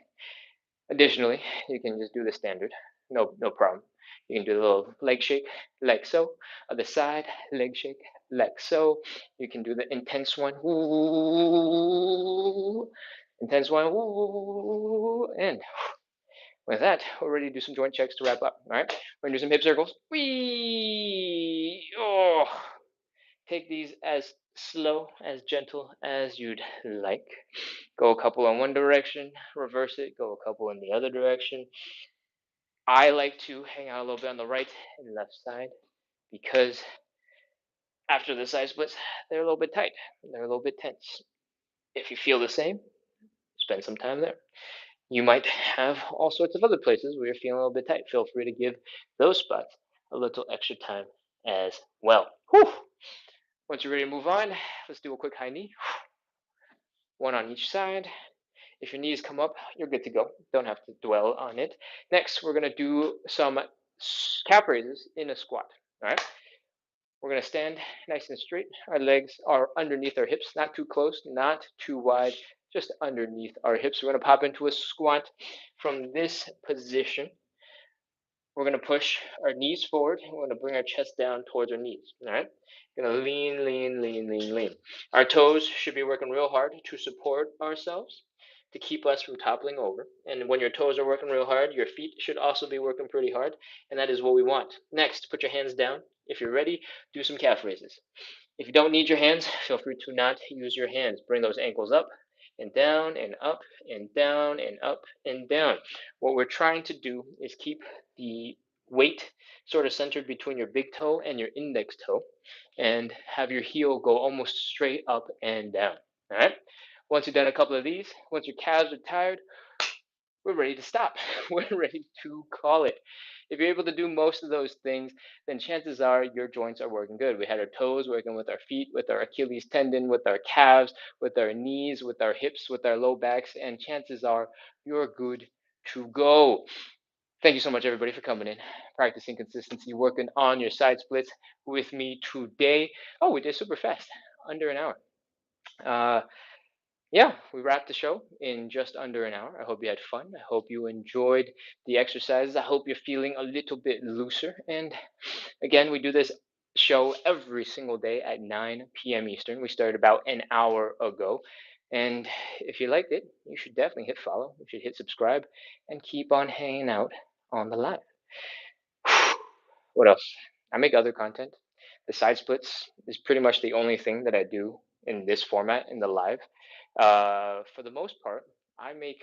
Additionally, you can just do the standard, no problem. You can do a little leg shake, like so. Other side, leg shake, like so. You can do the intense one, ooh, intense one, ooh, and with that, we're ready to do some joint checks to wrap up. All right, we're gonna do some hip circles. Wee, oh, take these as slow, as gentle as you'd like. Go a couple in one direction, reverse it, go a couple in the other direction. I like to hang out a little bit on the right and left side because after the side splits, they're a little bit tight. They're a little bit tense. If you feel the same, spend some time there. You might have all sorts of other places where you're feeling a little bit tight. Feel free to give those spots a little extra time as well. Whew. Once you're ready to move on, let's do a quick high knee. One on each side. If your knees come up, you're good to go. Don't have to dwell on it. Next, we're going to do some calf raises in a squat. All right. We're going to stand nice and straight. Our legs are underneath our hips, not too close, not too wide, just underneath our hips. We're going to pop into a squat from this position. We're going to push our knees forward. We're going to bring our chest down towards our knees. All right. Going to lean, lean, lean, lean, lean. Our toes should be working real hard to support ourselves, to keep us from toppling over. And when your toes are working real hard, your feet should also be working pretty hard. And that is what we want. Next, put your hands down. If you're ready, do some calf raises. If you don't need your hands, feel free to not use your hands. Bring those ankles up and down and up and down and up and down. What we're trying to do is keep the weight sort of centered between your big toe and your index toe and have your heel go almost straight up and down. All right. Once you've done a couple of these, once your calves are tired, we're ready to stop. We're ready to call it. If you're able to do most of those things, then chances are your joints are working good. We had our toes working with our feet, with our Achilles tendon, with our calves, with our knees, with our hips, with our low backs, and chances are you're good to go. Thank you so much, everybody, for coming in, practicing consistency, working on your side splits with me today. Oh, we did super fast, under an hour. Yeah, we wrapped the show in just under an hour. I hope you had fun. I hope you enjoyed the exercises. I hope you're feeling a little bit looser. And again, we do this show every single day at 9 p.m. Eastern. We started about an hour ago. And if you liked it, you should definitely hit follow. You should hit subscribe and keep on hanging out on the live. What else? I make other content. The side splits is pretty much the only thing that I do in this format in the live. For the most part, I make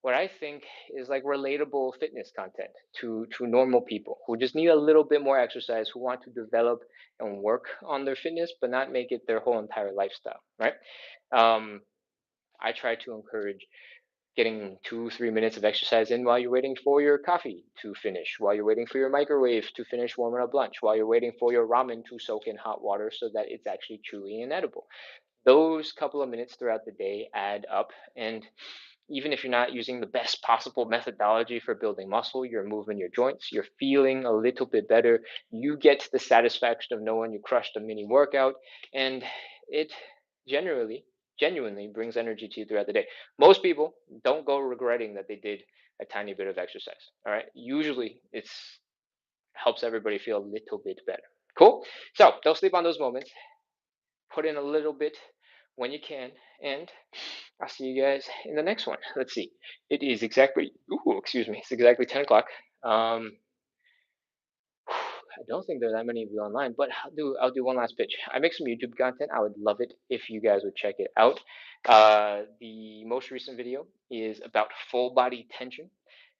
what I think is like relatable fitness content to normal people who just need a little bit more exercise, who want to develop and work on their fitness, but not make it their whole entire lifestyle, right? I try to encourage getting 2-3 minutes of exercise in while you're waiting for your coffee to finish, while you're waiting for your microwave to finish warming up lunch, while you're waiting for your ramen to soak in hot water so that it's actually chewy and edible. Those couple of minutes throughout the day add up, and even if you're not using the best possible methodology for building muscle, you're moving your joints, you're feeling a little bit better, you get the satisfaction of knowing you crushed a mini workout, and it genuinely brings energy to you throughout the day. Most people don't go regretting that they did a tiny bit of exercise. All right. Usually it's helps everybody feel a little bit better. Cool. So don't sleep on those moments. Put in a little bit when you can, and I'll see you guys in the next one. Let's see. It is exactly, excuse me, it's exactly 10 o'clock. I don't think there are that many of you online, but I'll do one last pitch. I make some YouTube content. I would love it if you guys would check it out. The most recent video is about full body tension,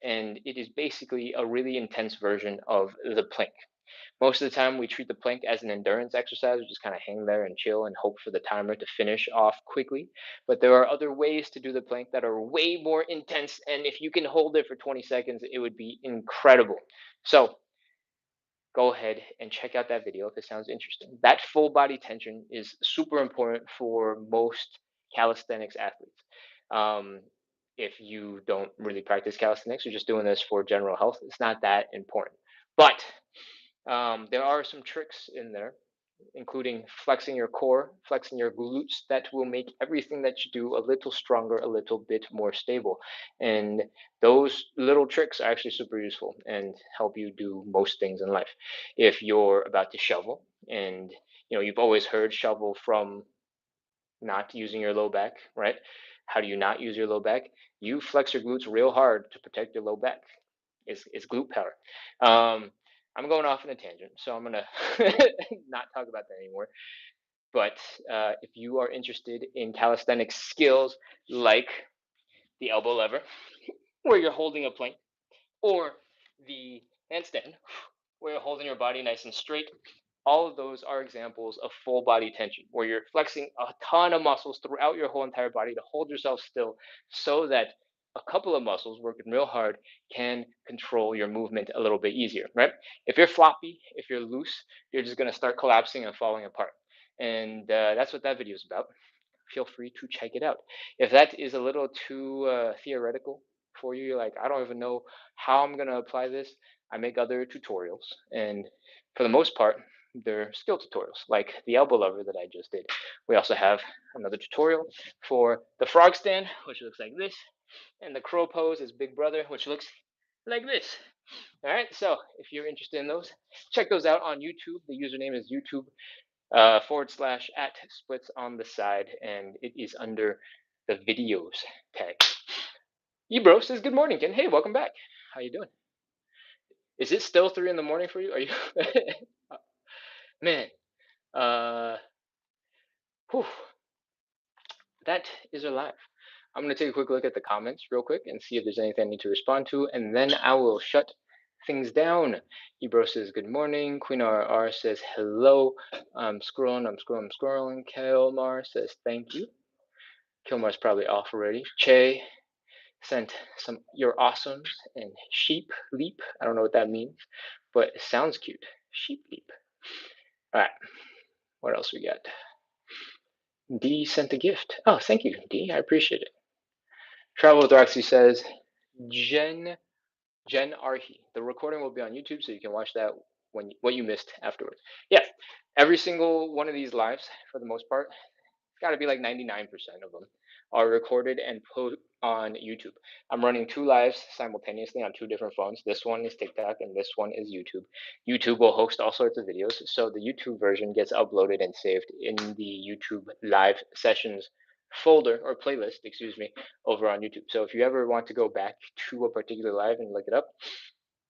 and it is basically a really intense version of the plank. Most of the time, we treat the plank as an endurance exercise. We just kind of hang there and chill and hope for the timer to finish off quickly. But there are other ways to do the plank that are way more intense, and if you can hold it for 20 seconds, it would be incredible. So go ahead and check out that video if it sounds interesting. That full body tension is super important for most calisthenics athletes. Um, if you don't really practice calisthenics, you're just doing this for general health, it's not that important. But there are some tricks in there, including flexing your core, flexing your glutes, that will make everything that you do a little stronger, a little bit more stable. And those little tricks are actually super useful and help you do most things in life. If you're about to shovel, and you've always heard shovel from not using your low back, right? How do you not use your low back? You flex your glutes real hard to protect your low back. It's glute power. Um, I'm going off on a tangent, so I'm gonna not talk about that anymore. But if you are interested in calisthenics skills like the elbow lever, where you're holding a plank, or the handstand, where you're holding your body nice and straight, all of those are examples of full body tension, where you're flexing a ton of muscles throughout your whole entire body to hold yourself still so that a couple of muscles working real hard can control your movement a little bit easier, right? If you're floppy, if you're loose, you're just going to start collapsing and falling apart. And that's what that video is about. Feel free to check it out. If that is a little too theoretical for you, you're like, I don't even know how I'm going to apply this, I make other tutorials. And for the most part, they're skill tutorials, like the elbow lever that I just did. We also have another tutorial for the frog stand, which looks like this, and the crow pose is Big Brother, which looks like this. All right, so if you're interested in those, check those out on YouTube. The username is YouTube / at splits on the side, and it is under the videos tag. Ebro says, "Good morning, Ken. Hey, welcome back. How you doing? Is it still 3 in the morning for you? Are you, man? Uh, whew, that is our live. I'm gonna take a quick look at the comments real quick and see if there's anything I need to respond to, and then I will shut things down." Ebro says, "Good morning." Queen RR says, "Hello." I'm scrolling. Kelmar says, "Thank you." Kilmar's probably off already. Che sent some "You're awesomes" and sheep leap. I don't know what that means, but it sounds cute. Sheep leap. All right. What else we got? D sent a gift. Oh, thank you, D. I appreciate it. Travel with Roxy says, Jen Arhi. The recording will be on YouTube, so you can watch that what you missed afterwards. Yeah, every single one of these lives, for the most part, it's got to be like 99% of them are recorded and put on YouTube. I'm running 2 lives simultaneously on 2 different phones. This one is TikTok and this one is YouTube. YouTube will host all sorts of videos, so the YouTube version gets uploaded and saved in the YouTube live sessions folder or playlist, excuse me, over on YouTube. So if you ever want to go back to a particular live and look it up,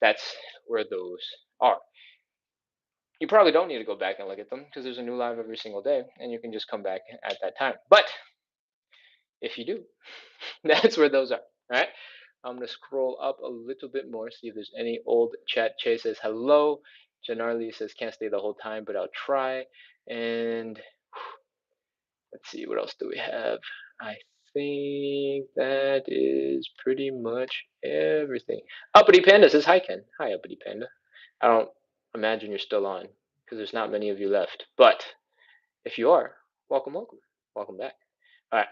that's where those are. You probably don't need to go back and look at them because there's a new live every single day and you can just come back at that time. But if you do, that's where those are. All right. I'm going to scroll up a little bit more, see if there's any old chat. Chase says hello. Janarli says can't stay the whole time, but I'll try. And let's see, what else do we have? I think that is pretty much everything. Uppity Panda says hi, Ken. Hi, Uppity Panda. I don't imagine you're still on because there's not many of you left. But if you are, welcome. Welcome back. All right.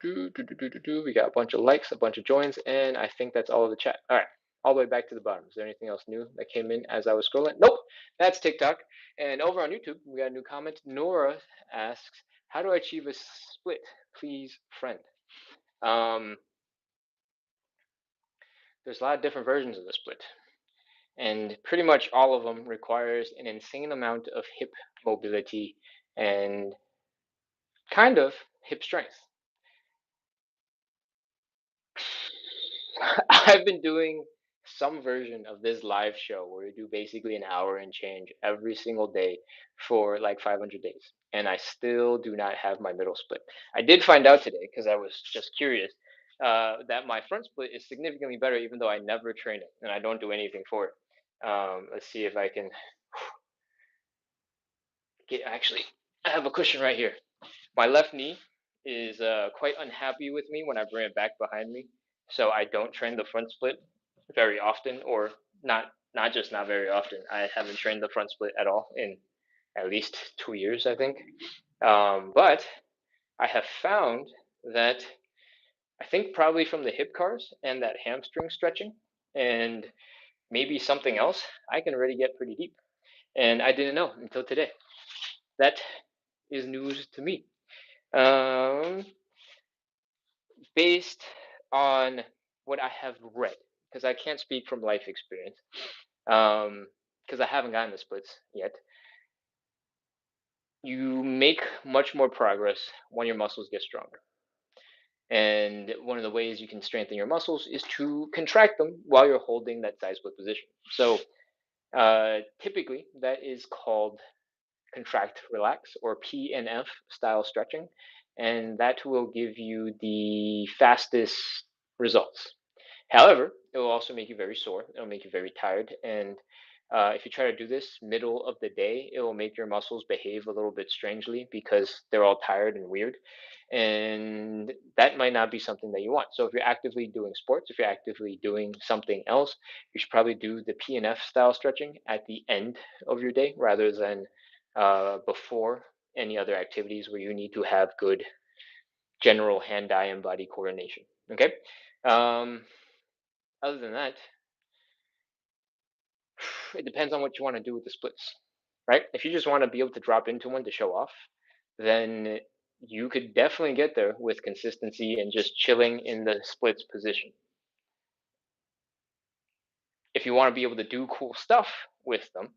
We got a bunch of likes, a bunch of joins, and I think that's all of the chat. All right, all the way back to the bottom. Is there anything else new that came in as I was scrolling? Nope, that's TikTok. And over on YouTube, we got a new comment. Nora asks, "How do I achieve a split? Please, friend." There's a lot of different versions of the split, and pretty much all of them requires an insane amount of hip mobility and kind of hip strength. I've been doing some version of this live show where we do basically an hour and change every single day for like 500 days. And I still do not have my middle split. I did find out today because I was just curious that my front split is significantly better, even though I never train it and I don't do anything for it. Let's see if I can get actually, I have a cushion right here. My left knee is quite unhappy with me when I bring it back behind me, so I don't train the front split very often, or not just not very often. I haven't trained the front split at all in at least 2 years, I think. But I have found that I think probably from the hip cars and that hamstring stretching and maybe something else, I can already get pretty deep. And I didn't know until today. That is news to me. Um, Based on what I have read, because I can't speak from life experience, because I haven't gotten the splits yet. You make much more progress when your muscles get stronger. And one of the ways you can strengthen your muscles is to contract them while you're holding that side split position. So typically, that is called contract relax or PNF style stretching, and that will give you the fastest results. However, it will also make you very sore. It'll make you very tired. And if you try to do this middle of the day, it will make your muscles behave a little bit strangely because they're all tired and weird. And that might not be something that you want. So if you're actively doing sports, if you're actively doing something else, you should probably do the PNF style stretching at the end of your day rather than before any other activities where you need to have good general hand-eye and body coordination. Okay. Um, Other than that, it depends on what you want to do with the splits, right? If you just want to be able to drop into one to show off, then you could definitely get there with consistency and just chilling in the splits position. If you want to be able to do cool stuff with them,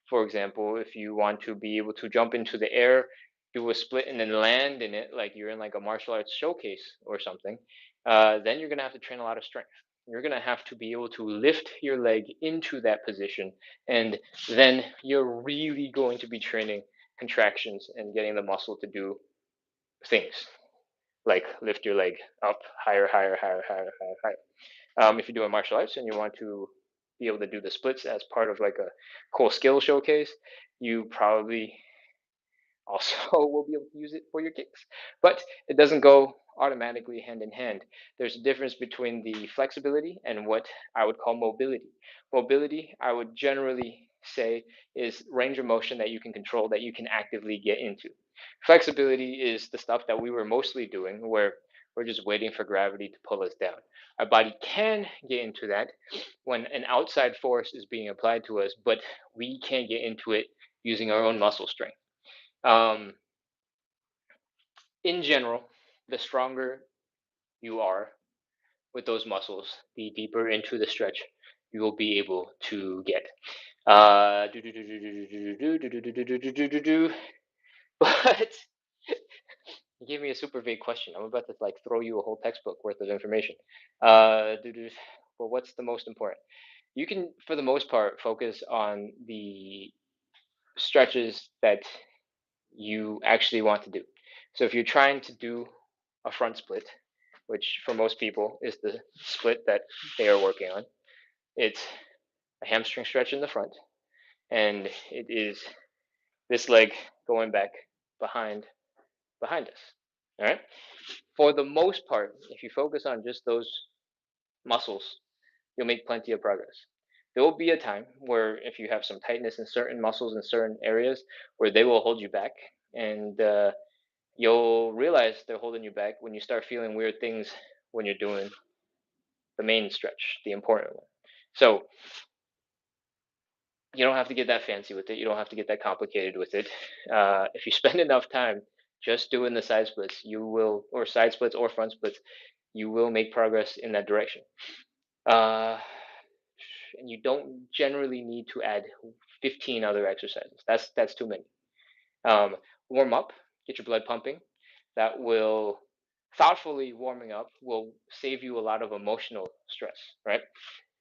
for example, if you want to be able to jump into the air, do a split and then land in it like you're in like a martial arts showcase or something, then you're gonna have to train a lot of strength. You're gonna have to be able to lift your leg into that position, and then you're really going to be training contractions and getting the muscle to do things like lift your leg up higher, higher, higher, higher, higher, higher. If you're doing martial arts and you want to be able to do the splits as part of like a cool skill showcase, you probably also will be able to use it for your kicks. But it doesn't go automatically hand in hand. There's a difference between the flexibility and what I would call mobility. Mobility, I would generally say, is range of motion that you can control, that you can actively get into. Flexibility is the stuff that we were mostly doing where we're just waiting for gravity to pull us down. Our body can get into that when an outside force is being applied to us, but we can't get into it using our own muscle strength. Um, in general, the stronger you are with those muscles, the deeper into the stretch you will be able to get. But you gave me a super vague question. I'm about to like throw you a whole textbook worth of information. Well, what's the most important? You can, for the most part, focus on the stretches that you actually want to do. So if you're trying to do a front split, which for most people is the split that they are working on, it's a hamstring stretch in the front, and it is this leg going back behind behind us. All right. For the most part, if you focus on just those muscles, you'll make plenty of progress. There will be a time where if you have some tightness in certain muscles in certain areas where they will hold you back, and you'll realize they're holding you back when you start feeling weird things when you're doing the main stretch, the important one. So you don't have to get that fancy with it. You don't have to get that complicated with it. If you spend enough time just doing the side splits, you will, or side splits or front splits, you will make progress in that direction. Uh, and you don't generally need to add 15 other exercises. That's too many. Um, warm up, get your blood pumping. That will thoughtfully warming up will save you a lot of emotional stress, right?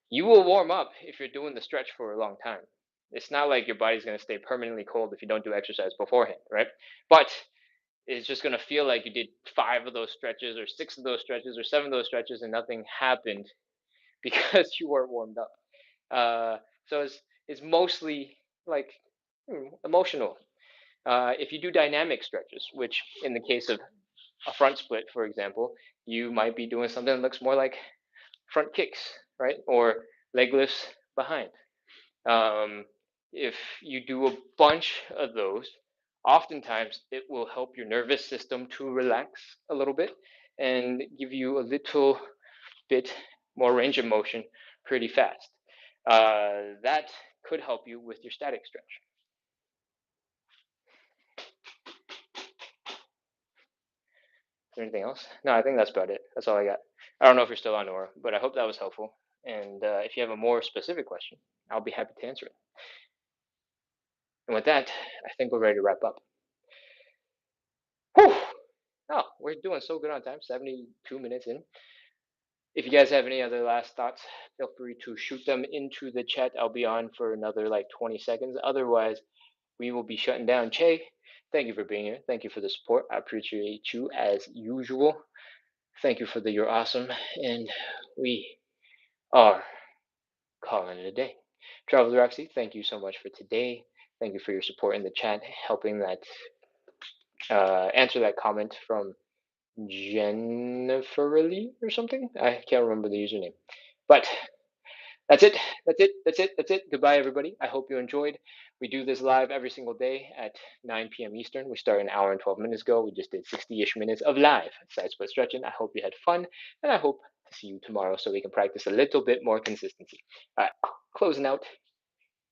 You will warm up if you're doing the stretch for a long time. It's not like your body's going to stay permanently cold if you don't do exercise beforehand, right? But it's just going to feel like you did 5 of those stretches or 6 of those stretches or 7 of those stretches and nothing happened because you weren't warmed up. So it's mostly like emotional. If you do dynamic stretches, which in the case of a front split, for example, you might be doing something that looks more like front kicks, right? Or leg lifts behind. Um, if you do a bunch of those, oftentimes it will help your nervous system to relax a little bit and give you a little bit more range of motion pretty fast. That could help you with your static stretch. Is there anything else? No, I think that's about it. That's all I got. I don't know if you're still on, Nora, but I hope that was helpful. And if you have a more specific question, I'll be happy to answer it. And with that, I think we're ready to wrap up. Whew! Oh, we're doing so good on time, 72 minutes in. If you guys have any other last thoughts, feel free to shoot them into the chat. I'll be on for another like 20 seconds. Otherwise, we will be shutting down. Che, thank you for being here. Thank you for the support. I appreciate you as usual. Thank you for the you're awesome. And we are calling it a day. Travel Roxy, thank you so much for today. Thank you for your support in the chat, helping that answer that comment from Jennifer Lee or something. I can't remember the username. But that's it. That's it. That's it. That's it. Goodbye, everybody. I hope you enjoyed. We do this live every single day at 9 p.m. Eastern. We started an hour and 12 minutes ago. We just did 60-ish minutes of live side split stretching. I hope you had fun, and I hope to see you tomorrow so we can practice a little bit more consistency. All right, closing out.